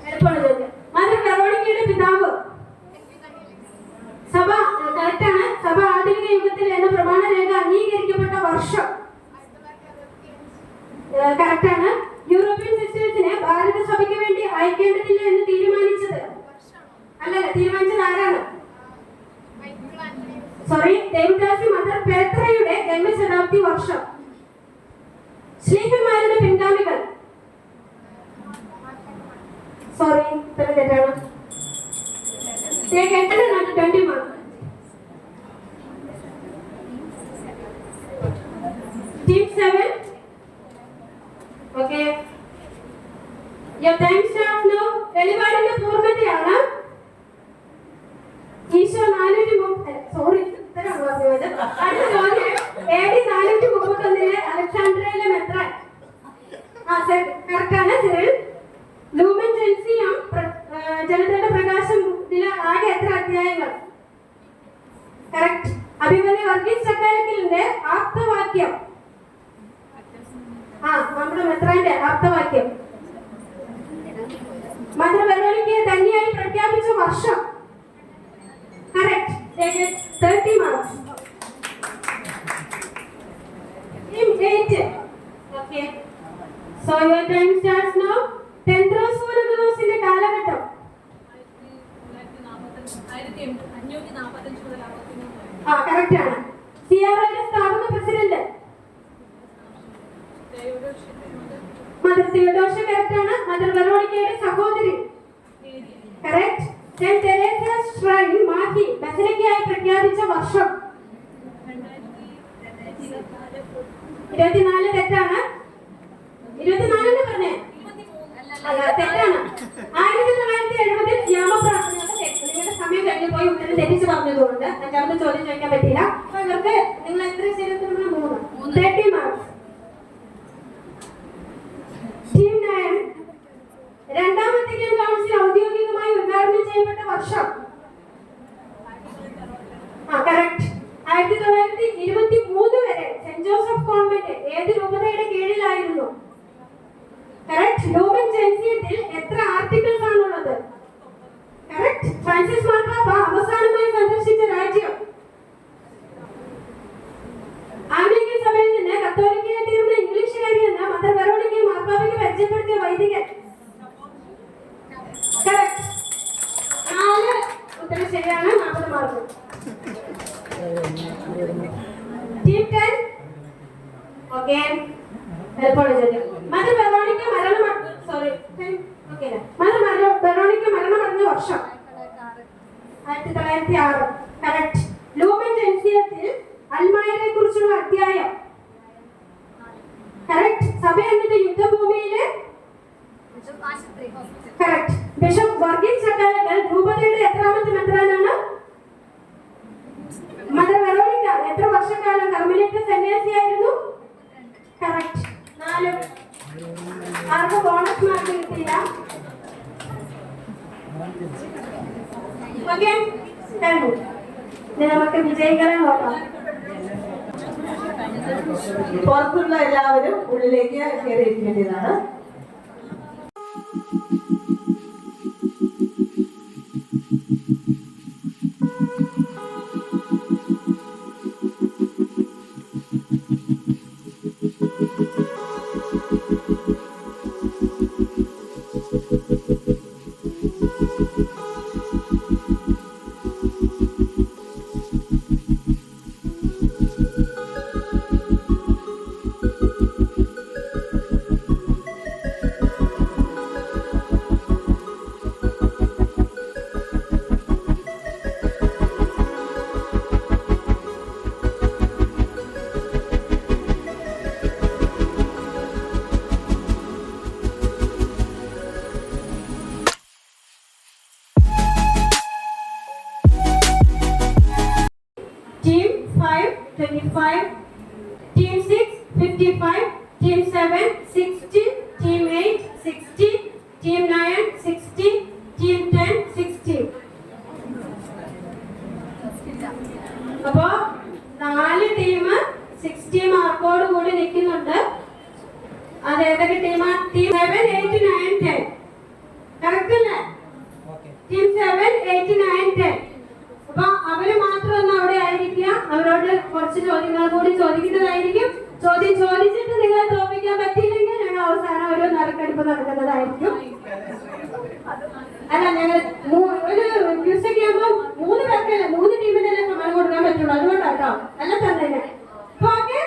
എളുപ്പമാണ് ചോദ്യം. മദർ വെറോണിക്കയുടെ പിതാവ്. സഭ കറക്റ്റാണ്. സഭ ആധുനിക യുഗത്തിൽ എന്ന പ്രമാണ രേഖ അംഗീകരിക്കപ്പെട്ട വർഷം. കറക്റ്റാണ്. യൂറോപ്യൻ സിസ്റ്റേഴ്സിനെ ഭാരത സഭയ്ക്ക് വേണ്ടി അയക്കേണ്ടതില്ല എന്ന് തീരുമാനിച്ചത്. അല്ലല്ല, തീരുമാനിച്ചത് ആരാണ്? സോറി, ദേവദാസി മദർ പേത്രയുടെ ജന്മശതാബ്ദി വർഷം. ശ്ലീഹന്മാരുടെ പിൻഗാമികൾ. സോറി, തെറ്റാണ്. 20 mark. Team 7. Okay. Your time starts now. വെളിപാടിന്റെ പൂർണ്ണതയാണ്. ഈശോ 430. സോറി, ഇത്രയാണ് പറഞ്ഞത്. അടുത്ത ചോദ്യം. AD 431 അലക്സാണ്ട്രിയയിലെ മെത്രാൻ. കറക്റ്റാണ്. സിറിൽ. ലൂമൻ ജെൻസിയം ജനതയുടെ പ്രകാശം ആകെ എത്ര അധ്യായങ്ങൾ? കറക്റ്റ്. അഭിമന്യ വർഗീസ് ചക്കാലക്കലിന്റെ ആപ്തവാക്യം. നമ്മുടെ മെത്രാന്റെ ആപ്തവാക്യം. മദർ വെറോണിക്കയെ ധന്യയായി പ്രഖ്യാപിച്ച വർഷം. Correct. 30 marks. Team 8. Okay. So your time starts now. തെന്ത്രോസ് സൂര്യദോസിന്റെ കാലഘട്ടം. കറക്റ്റ് ആണ്. സിയാറയുടെ സ്ഥാപക പ്രസിഡന്റ് മദർ തിയോഡോഷ്യ. കറക്റ്റ് ആണ്. മദർ വെറോണിക്കയുടെ സഹോദരി. Correct. Saint Teresa's shrine Mahe ബസിലിക്കയായി പ്രഖ്യാപിച്ച വർഷം. 24. തെറ്റാണ്. 24 എന്ന് പറഞ്ഞേ. തെറ്റാണ്. 1970 യാമപ്രാർത്ഥനയുടെ തെറ്റ്. നിങ്ങളുടെ സമയം കഴിഞ്ഞു പോയി ഉത്തരം തെറ്റിച്ച് പറഞ്ഞതുകൊണ്ട് 5ാമത്തെ ചോദ്യം ചോദിക്കാൻ പറ്റില്ല. അപ്പൊ ഇവർക്ക് നിങ്ങൾ എത്ര ശരിയാണ്? 3. 30 മാർക്സ്. ടീം 9. രണ്ടാം വത്തിക്കാൻ കൗൺസിൽ ഔദ്യോഗികമായി ഉദ്ഘാടനം ചെയ്യപ്പെട്ട വർഷം. കറക്റ്റ്. 1923 വരെ സെന്റ് ജോസഫ് കോൺവെന്റ് ഏത് രൂപതയുടെ കീഴിലായിരുന്നു? കറക്റ്റ്. ലൂമൻ ജെൻസിയത്തിൽ എത്ര ആർട്ടിക്കിൾസ് ആണുള്ളത്? കറക്റ്റ്. ഫ്രാൻസിസ് മാർപ്പാപ്പ അവസാനമായി സന്ദർശിച്ച രാജ്യം. ആംഗ്ലിക്കൻ സഭയിൽ നിന്ന് കത്തോലിക്കയായി തീർന്ന ഇംഗ്ലീഷുകാരി എന്ന മദർ വെറോണിക്കയെ മാർപ്പാപ്പയ്ക്ക് പരിചയപ്പെടുത്തിയ വൈദികൻ. കറക്റ്റ്. 4 ഉത്തരം ശരിയാണ്. 40 മാർക്ക്. മദർ വെറോണിക്ക മരണമടഞ്ഞ വർഷം 1906. കറക്റ്റ്. ലൂമൻ ജൻസിയത്തിൽ അൽമായരെ കുറിച്ചുള്ള അധ്യായം. കറക്റ്റ്. സഭ എന്നിട്ട് യുദ്ധഭൂമിയില്. കറക്റ്റ്. ബിഷപ്പ് വർഗീസ് ചക്കാലക്കൽ രൂപതയുടെ എത്രാമത്തെ മെത്രാനാണ്? മദർ വെറോണിക്ക എത്ര വർഷക്കാലം കർമ്മലേറ്റ സന്യാസിയായിരുന്നു? കറക്റ്റ്. 4. ആർക്കും ബോണസ് മാർക്ക് കിട്ടിയില്ല. ഓക്കെ, നമുക്ക് വിജയികളെ നോക്കാം. പുറത്തുള്ള എല്ലാവരും ഉള്ളിലേക്ക് കയറിയിരിക്കേണ്ടതാണ്. Team 5 25, Team 6 55, Team 7 60, Team 8 60, Team 9 60, Team 10 60. അപ്പോ 4 ടീം 60 മാർക്കോട് കൂടി നിൽക്കുന്നുണ്ട്. അത് ഏതൊക്കെ ടീമാ? ടീം 7 8 9 10. കറക്റ്റ് അല്ലേ? ടീം 7 8 9 10. അപ്പൊ അവര് മാത്രമൊന്നും അവിടെ ആയിരിക്കുക. അവരോട് കുറച്ച് ചോദ്യങ്ങൾ കൂടി ചോദിക്കുന്നതായിരിക്കും. ചോദ്യം ചോദിച്ചിട്ട് നിങ്ങളെ തോൽപ്പിക്കാൻ പറ്റിയില്ലെങ്കിൽ ഞങ്ങൾ അവസാനം ഒരു നറുക്കെടുപ്പ് നടക്കുന്നതായിരിക്കും. അല്ല, ഞങ്ങൾ ഒരു ക്യൂസൊക്കെ ആകുമ്പോൾ 3 പേർക്കല്ല 3 ടീമിനല്ലേ സമ്മാനം കൊടുക്കാൻ പറ്റുള്ളൂ. അതുകൊണ്ടാട്ടോ. അല്ല തന്നെ. Okay,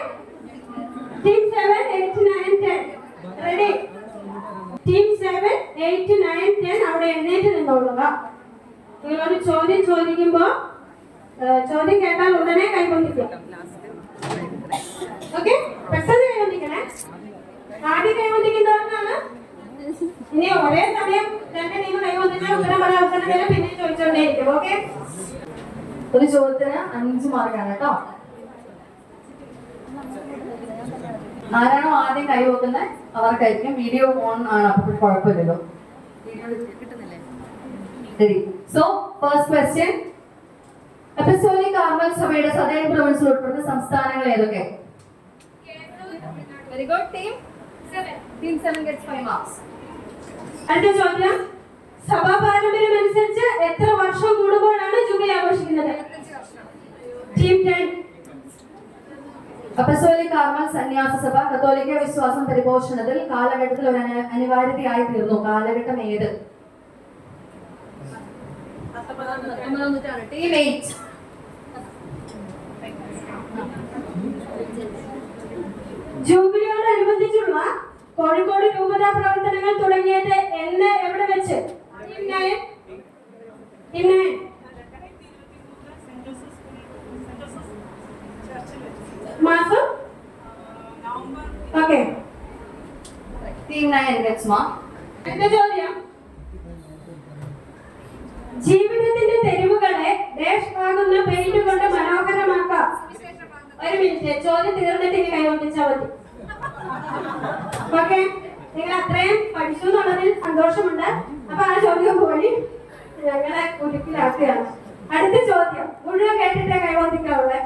team 7 8 9 10 ready. ടീം 7 8 9 10 അവിടെ എഴുന്നേറ്റ് നിന്നോളുക. നിങ്ങളൊരു ചോദ്യം ചോദിക്കുമ്പോ ചോദ്യം കേട്ടാൽ ഉടനെ കൈകൊണ്ടിരിക്കുക. ഓക്കെ, പെട്ടെന്ന് കൈകൊണ്ടിരിക്കണേ. ആദ്യം കൈകൊണ്ടിരിക്കുന്നവർക്കാണ്. ഇനി ഒരേ സമയം 2 ടീം കൈകൊണ്ടിരിച്ചാൽ ഉത്തരം പറയാൻ അവസരം തരാം. പിന്നെ ചോദിച്ചോണ്ടേയിരിക്കും. ഓക്കെ, ഒരു ചോദ്യത്തിന് 5 മാർക്കാണ് കേട്ടോ. ആരാണോ ആദ്യം കൈ വെക്കുന്നത് അവർക്കായിരിക്കും. വീഡിയോ ഓൺ ആണ്, അപ്പോൾ കുഴപ്പമില്ലല്ലോ. ശരി. So first question, apostolic Carmel സഭയുടെ സദേൺ പ്രൊവിൻസിൽ ഉൾപ്പെടുന്ന സംസ്ഥാനങ്ങൾ ഏതൊക്കെ? Very good. Team 7 gets 5 marks. അടുത്ത ചോദ്യം, സഭാ പാരമ്പര്യം അനുസരിച്ച് എത്ര വർഷം കൂടുമ്പോഴാണ് ജൂബിലി ആഘോഷിക്കുന്നത്? ടീം 10. അപ്പസ്തോലിക് കാർമൽ സന്യാസ സഭ കത്തോലിക്ക വിശ്വാസം പരിപോഷണത്തിൽ കാലഘട്ടത്തിൽ ഒരു അനിവാര്യതയായി തീർന്നു. കാലഘട്ടം ഏത്? ടീം 8. ജൂബിലിയോടനുബന്ധിച്ചുള്ള കോഴിക്കോട് രൂപതാ പ്രവർത്തനങ്ങൾ തുടങ്ങിയത് എന്ന് എവിടെ വെച്ച്? ടീം 9. മാസം? Okay, team 9 gets mark. അടുത്ത ചോദ്യം, ജീവിതത്തിന്റെ തെരുവുകളെ ഡാഷ് ആകുന്ന പെയിന്റ് കൊണ്ട് മനോഹരമാക്കാം. ഒരു മിനിറ്റ്, ചോദ്യം തീർന്നിട്ട് ഇനി കൈവന്നിച്ചാൽ മതി. ഓക്കെ, നിങ്ങൾ അത്രയും പഠിച്ചു എന്നുള്ളതിൽ സന്തോഷമുണ്ട്. അപ്പൊ ആ ചോദ്യം പോയി ഞങ്ങളെ കുരുക്കിലാക്കുകയാണ്. അടുത്ത ചോദ്യം മുഴുവൻ കേട്ടിട്ടേ കൈവന്നിക്കാവുള്ളേ.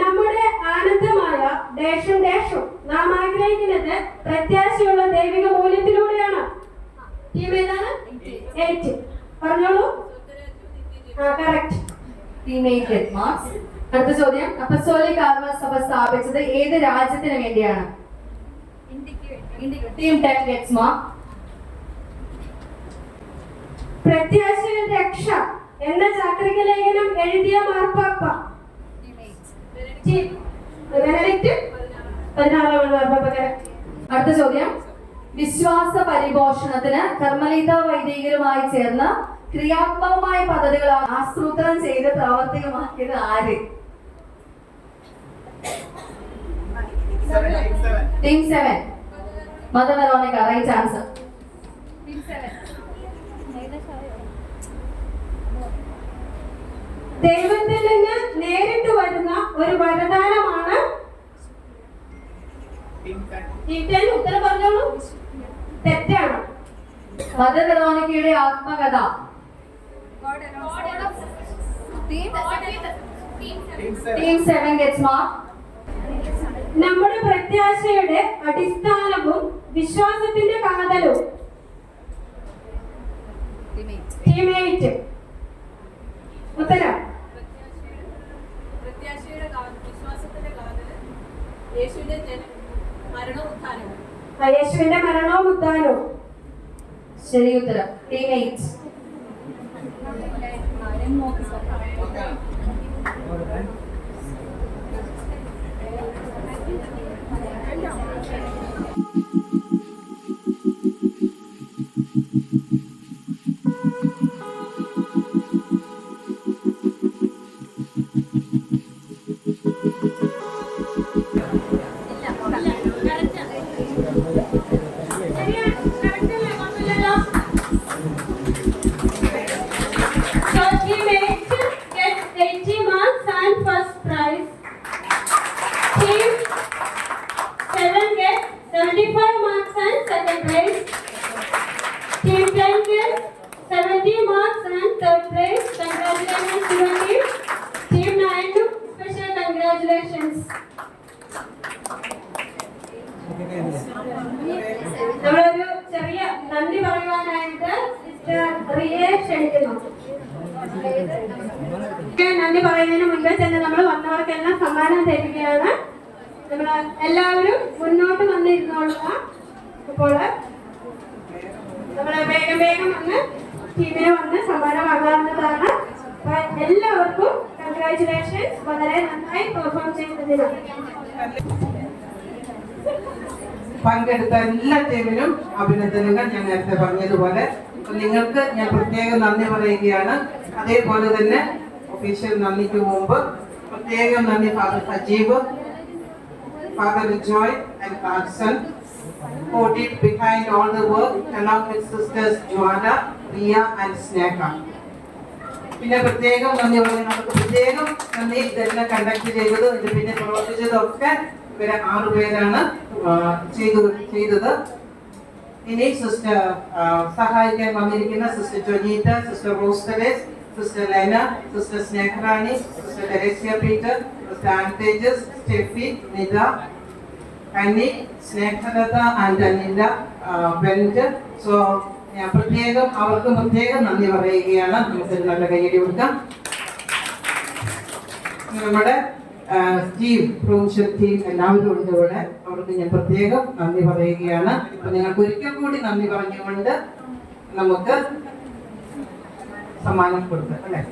നമ്മുടെ ആനന്ദമായ ഡാഷും ഡാഷും നാം ആഗ്രഹിക്കുന്നത് പ്രത്യാശയുള്ള ദൈവിക മൂല്യത്തിലൂടെയാണ്. ടീം ഏതാണ്? 8. പറഞ്ഞോളൂ. കറക്റ്റ്. Team 8 gets marks. അടുത്ത ചോദ്യം, അപ്പസ്തോലിക് കാർമൽ സഭ സ്ഥാപിച്ചത് ഏത് രാജ്യത്തിന് വേണ്ടിയാണ്? Team 10 gets mark. പ്രത്യാശയുടെ രക്ഷ എന്ന ചാക്രിക ലേഖനം എഴുതിയ മാർപ്പാപ്പ? ബെനഡിക്ട് 14 മാർപ്പാപ്പ. അടുത്ത ചോദ്യം, വിശ്വാസ പരിപോഷണത്തിന് കർമ്മലീത വൈദികരുമായി ചേർന്ന് ക്രിയാത്മകമായ പദ്ധതികൾ ആസൂത്രണം ചെയ്ത് പ്രാവർത്തികമാക്കിയത് ആര്? Team 7. Mother Veronica, right answer. ദൈവത്തിൽ നിന്ന് നേരിട്ട് വരുന്ന ഒരു വരദാനമാണ്. ഉത്തരം പറഞ്ഞോളൂ. തെറ്റാണ്. മദർ വെറോണിക്കയുടെ ആത്മകഥ. Team 7 gets mark. നമ്മുടെ പ്രത്യാശയുടെ അടിസ്ഥാനവും വിശ്വാസത്തിന്റെ കാതലും. ടീം 8. ഉത്തരം. യേശുവിന്റെ മരണവും ഉത്ഥാനവും. ശരി ഉത്തരം. ടീം 8. നമ്മളൊരു ചെറിയ നന്ദി പറയുവാനായിട്ട് റിയയെ ക്ഷണിക്കുന്നു. നന്ദി പറയുന്നതിന് മുൻപേ തന്നെ നമ്മൾ വന്നവർക്കെല്ലാം സമ്മാനം തരികയാണ്. നമ്മൾ എല്ലാവരും മുന്നോട്ട് വന്നിരുന്നോളുക. അപ്പോൾ നമ്മൾ വേഗം വേഗം വന്ന് ടീമിന് വന്ന് സമ്മാനം വാങ്ങാവുന്നതാണ്. അപ്പൊ എല്ലാവർക്കും കൺഗ്രാറ്റുലേഷൻസ്. വളരെ നന്നായി പെർഫോം ചെയ്തതിന്. പങ്കെടുത്ത എല്ലാ ടീമിനും അഭിനന്ദനങ്ങൾ. ഞാൻ നേരത്തെ പറഞ്ഞതുപോലെ നിങ്ങൾക്ക് ഞാൻ പ്രത്യേകം നന്ദി പറയുകയാണ്. അതേപോലെ തന്നെ ഒഫീഷ്യൽ നന്ദിക്ക് മുമ്പ് പ്രത്യേകം നന്ദി father Sajeev, father Joy and Carson, who did behind all the work along with sisters Joanna, Priya and Sneka. പിന്നെ പ്രത്യേകം നന്ദി പറയുന്നത് നമുക്ക് പ്രത്യേകം നന്ദി ഇതെല്ലാം കണ്ടക്ട് ചെയ്തത് പിന്നെ പ്രവർത്തിച്ചതൊക്കെ ഇവരെ 6 പേരാണ് ചെയ്തത്. ഇനി സിസ്റ്റർ സഹായിക്കാൻ വന്നിരിക്കുന്ന സിസ്റ്റർ ജോനീറ്റ, സിസ്റ്റർ റോസ്റ്റലേസ്, sister Lena, sister Sneharani, sister Theresia Peter, sister ആൻറ്റേജസ്, സ്റ്റെഫി, നിത, കന്നി, സ്നേഹലത ആൻഡ് അനില, ബെൻറ്റ്. സോ ഞാൻ അവർക്ക് പ്രത്യേകം നന്ദി പറയുകയാണ്. നമുക്ക് നല്ല കയ്യടി കൊടുക്കാം. നമ്മുടെ ടീം, പ്രൊവിൻഷ്യൽ ടീം എല്ലാവരും ഉണ്ട് ഇവിടെ. അവർക്ക് ഞാൻ പ്രത്യേകം നന്ദി പറയുകയാണ്. അപ്പൊ നിങ്ങൾക്ക് ഒരിക്കൽ കൂടി നന്ദി പറഞ്ഞുകൊണ്ട് നമുക്ക് സമ്മാനം കൊടുക്കാം അല്ലെ.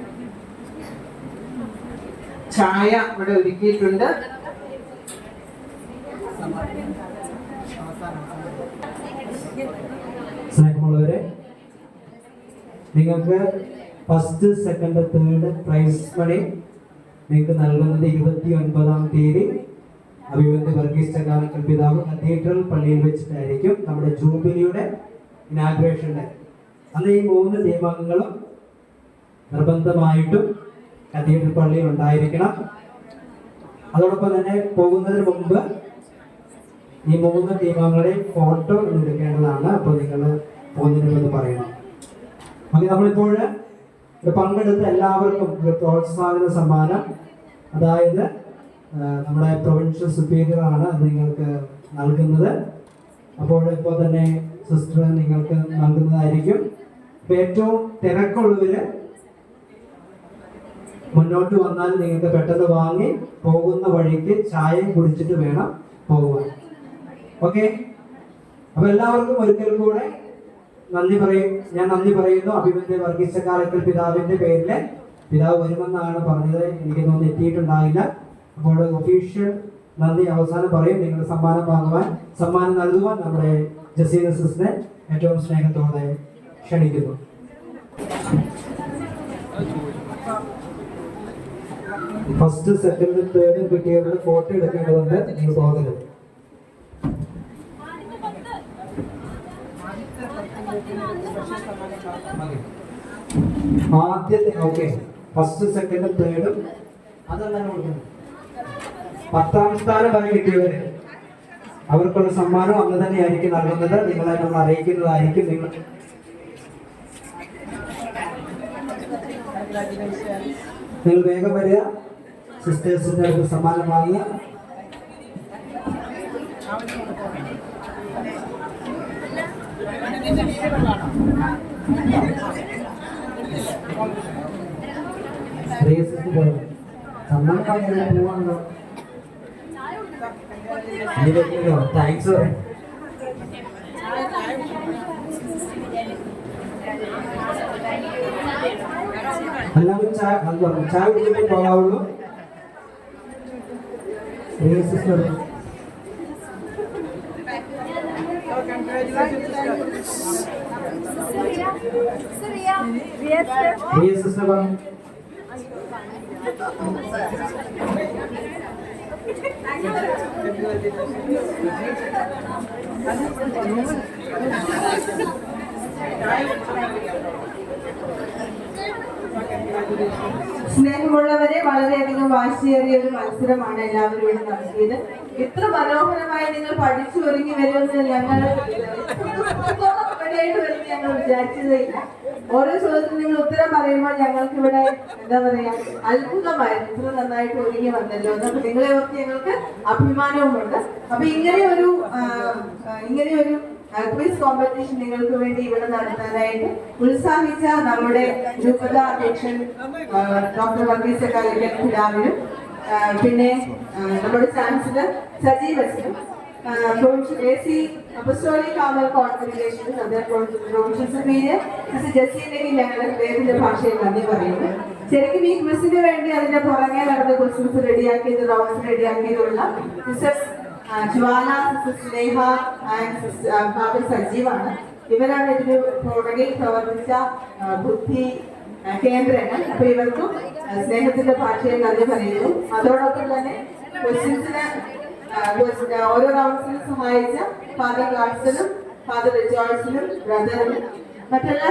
ചായ ഇവിടെ ഒരുക്കിയിട്ടുണ്ട്. സ്നേഹമുള്ളവരെ, നിങ്ങൾക്ക് first, second, third prize money നിങ്ങൾക്ക് നൽകുന്നത് 29-ാം തീയതി അഭിവന്ദ് വർഗീസ് ചക്കാലക്കൽ പിതാവ് കത്തീഡ്രൽ പള്ളിയിൽ വെച്ചിട്ടായിരിക്കും നമ്മുടെ ജൂബിലിയുടെ ഇനാഗ്രേഷൻ ഡേ. അന്ന് ഈ 3 ടീമംഗങ്ങളും നിർബന്ധമായിട്ടും കത്തീഡ്രൽ പള്ളിയിൽ ഉണ്ടായിരിക്കണം. അതോടൊപ്പം തന്നെ പോകുന്നതിന് മുമ്പ് ഈ 3 ടീമംഗങ്ങളെയും ഫോട്ടോ എടുക്കേണ്ടതാണ്. അപ്പോൾ നിങ്ങൾ പോകുന്നതിന് മുമ്പ് പറയണം. ഓക്കെ, നമ്മളിപ്പോൾ പങ്കെടുത്ത എല്ലാവർക്കും ഒരു പ്രോത്സാഹന സമ്മാനം, അതായത് നമ്മുടെ പ്രൊവിൻഷ്യൽ സുപ്പീരിയർ ആണ് അത് നിങ്ങൾക്ക് നൽകുന്നത്. അപ്പോൾ ഇപ്പോൾ തന്നെ സിസ്റ്റർ നിങ്ങൾക്ക് നൽകുന്നതായിരിക്കും. ഏറ്റവും തിരക്കുള്ളവര് മുന്നോട്ട് വന്നാൽ നിങ്ങൾക്ക് പെട്ടെന്ന് വാങ്ങി പോകുന്ന വഴിക്ക് ചായ കുടിച്ചിട്ട് വേണം പോകുവാൻ. ഓക്കെ, അപ്പൊ എല്ലാവർക്കും ഒരിക്കൽ കൂടെ ഞാൻ നന്ദി പറയുന്നു. അഭിവന്ദ് വർഗീസ് ചക്കാലക്കൽ പിതാവിന്റെ പേരില് പിതാവ് വരുമെന്നാണ് പറഞ്ഞത്. എനിക്ക് തോന്നുന്നു എത്തിയിട്ടുണ്ടായില്ല. അപ്പോൾ ഒഫീഷ്യൽ നന്ദി അവസാനം പറയും. നിങ്ങൾ സമ്മാനം നൽകുവാൻ നമ്മുടെ ജസീന സിസ്റ്ററെ ഏറ്റവും സ്നേഹത്തോടെ ക്ഷണിക്കുന്നു. ഫസ്റ്റ്, സെക്കൻഡ്, തേർഡ് കിട്ടിയവരുടെ ഫോട്ടോ എടുക്കേണ്ടതുണ്ട്. നിങ്ങൾ പോകരുത്. ആദ്യത്തെ ഓക്കെ, ഫസ്റ്റ്, സെക്കൻഡ്, തേർഡും അതെല്ലാം കൊടുക്കുന്നത്. 10ാം സ്ഥാനം വരെ കിട്ടിയവര് അവർക്കുള്ള സമ്മാനം അന്ന് തന്നെയായിരിക്കും നൽകുന്നത്. നിങ്ങളെ നമ്മൾ അറിയിക്കുന്നതായിരിക്കും. നിങ്ങൾ വേഗം വരിക, സിസ്റ്റേഴ്സിന്റെ സമ്മാനം വാങ്ങുക. സമ്മാനം വാങ്ങിയാൽ പോവാണല്ലോ. താങ്ക്സ്. എല്ലാവരും ചായ കുടിച്ചിട്ടേ പോകാവുള്ളൂ. സിസ്റ്റർ പറഞ്ഞു. സ്നേഹമുള്ളവരെ, വളരെയധികം വാശിയേറിയ ഒരു മത്സരമാണ് എല്ലാവരും ഇവിടെ നടത്തിയത്. ഇത്ര മനോഹരമായി നിങ്ങൾ പഠിച്ചു ഒരുങ്ങി വരുമെന്ന് ഞങ്ങൾ ഞങ്ങൾ വിചാരിച്ചതേയില്ല. ഓരോ ചോദ്യത്തിനും നിങ്ങൾ ഉത്തരം പറയുമ്പോൾ ഞങ്ങൾക്ക് ഇവിടെ എന്താ പറയാ, അത്ഭുതമായിരുന്നു. ഇത്ര നന്നായിട്ട് ഒരുങ്ങി വന്നല്ലോ എന്നൊക്കെ നിങ്ങളെ ഓർത്ത് ഞങ്ങൾക്ക് അഭിമാനവുമുണ്ട്. അപ്പൊ ഇങ്ങനെയൊരു ക്വിസ് കോമ്പറ്റീഷൻ നിങ്ങൾക്ക് വേണ്ടി ഇവിടെ നടത്താനായിട്ട് ഉത്സാഹിച്ച നമ്മുടെ രൂപത അധ്യക്ഷൻ ഡോക്ടർ വർഗീസ് പിതാവിനും, പിന്നെ നമ്മുടെ ചാൻസലർ സജീവനും, AC Apostolic Carmel Congregation, provincial superior mister ജസീലേക്ക് ഞങ്ങളുടെ ഹൃദയത്തിന്റെ ഭാഷയിൽ നന്ദി പറയുന്നു. ശരിക്കും ഈ ക്വിസിന് വേണ്ടി അതിന്റെ പുറകെ നടന്ന ക്വസ്റ്റ്യൻസ് റെഡിയാക്കിയത്, റൗണ്ട്സ് റെഡിയാക്കിയതുള്ള sisters Jwala, sister Sneha and father സജീവാണ്. ഇവരാണ് ഇതിന് പുറകിൽ പ്രവർത്തിച്ച ബുദ്ധി കേന്ദ്രങ്ങൾ. അപ്പൊ ഇവർക്കും സ്നേഹത്തിന്റെ ഭാഷയിൽ നന്ദി പറയുന്നു. അതോടൊപ്പം തന്നെ ക്വസ്റ്റ്യൻസിന് ഓരോ റൗണ്ട്സിനും സഹായിച്ച ഫാദർ ഗാഡ്സനും ഫാദർ റിജോയ്സിനും ബ്രദറിനും മറ്റെല്ലാ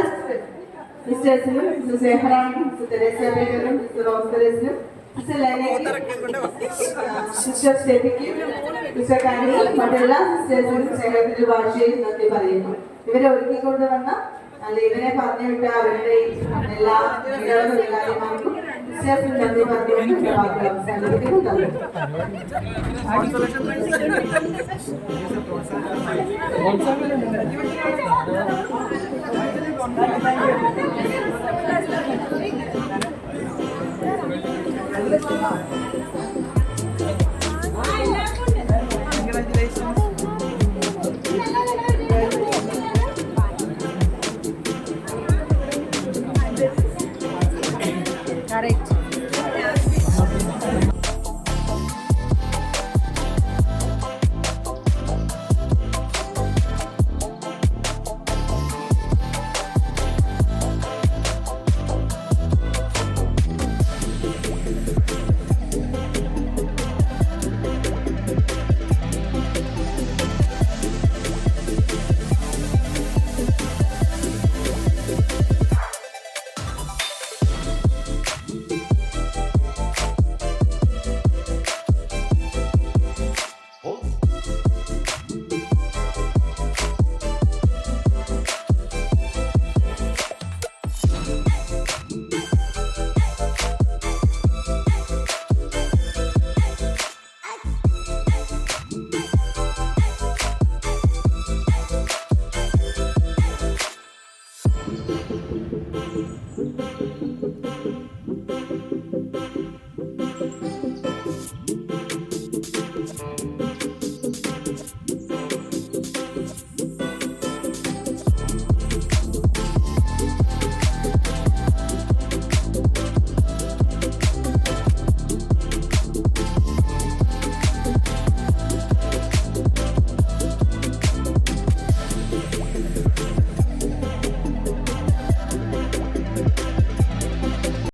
സിസ്റ്റേഴ്സിനും, മിസ്റ്റർ സെഹ്റാനും മിസ്റ്റർ തെരേസനും മിസ്റ്റർ റോസ്തരസിനും മിസ്റ്റർ ലെനയ്ക്കും സിസ്റ്റർ സ്റ്റെഫിക്കും മിസ്റ്റർ കനി മറ്റെല്ലാ സിസ്റ്റേഴ്സിനും സ്നേഹത്തിന്റെ ഭാഷയിൽ നന്ദി പറയുന്നു. ഇവരെ ഒരുക്കിക്കൊണ്ട് വന്ന ഇവരെ പറഞ്ഞുവിട്ട അവരുടെ എല്ലാ കാര്യമാർക്കും സിസ്റ്റേഴ്സിന് നന്ദി പറഞ്ഞുകൊണ്ട് വാക്കുകൾ അവസാനിപ്പിക്കുന്നു. Thank you.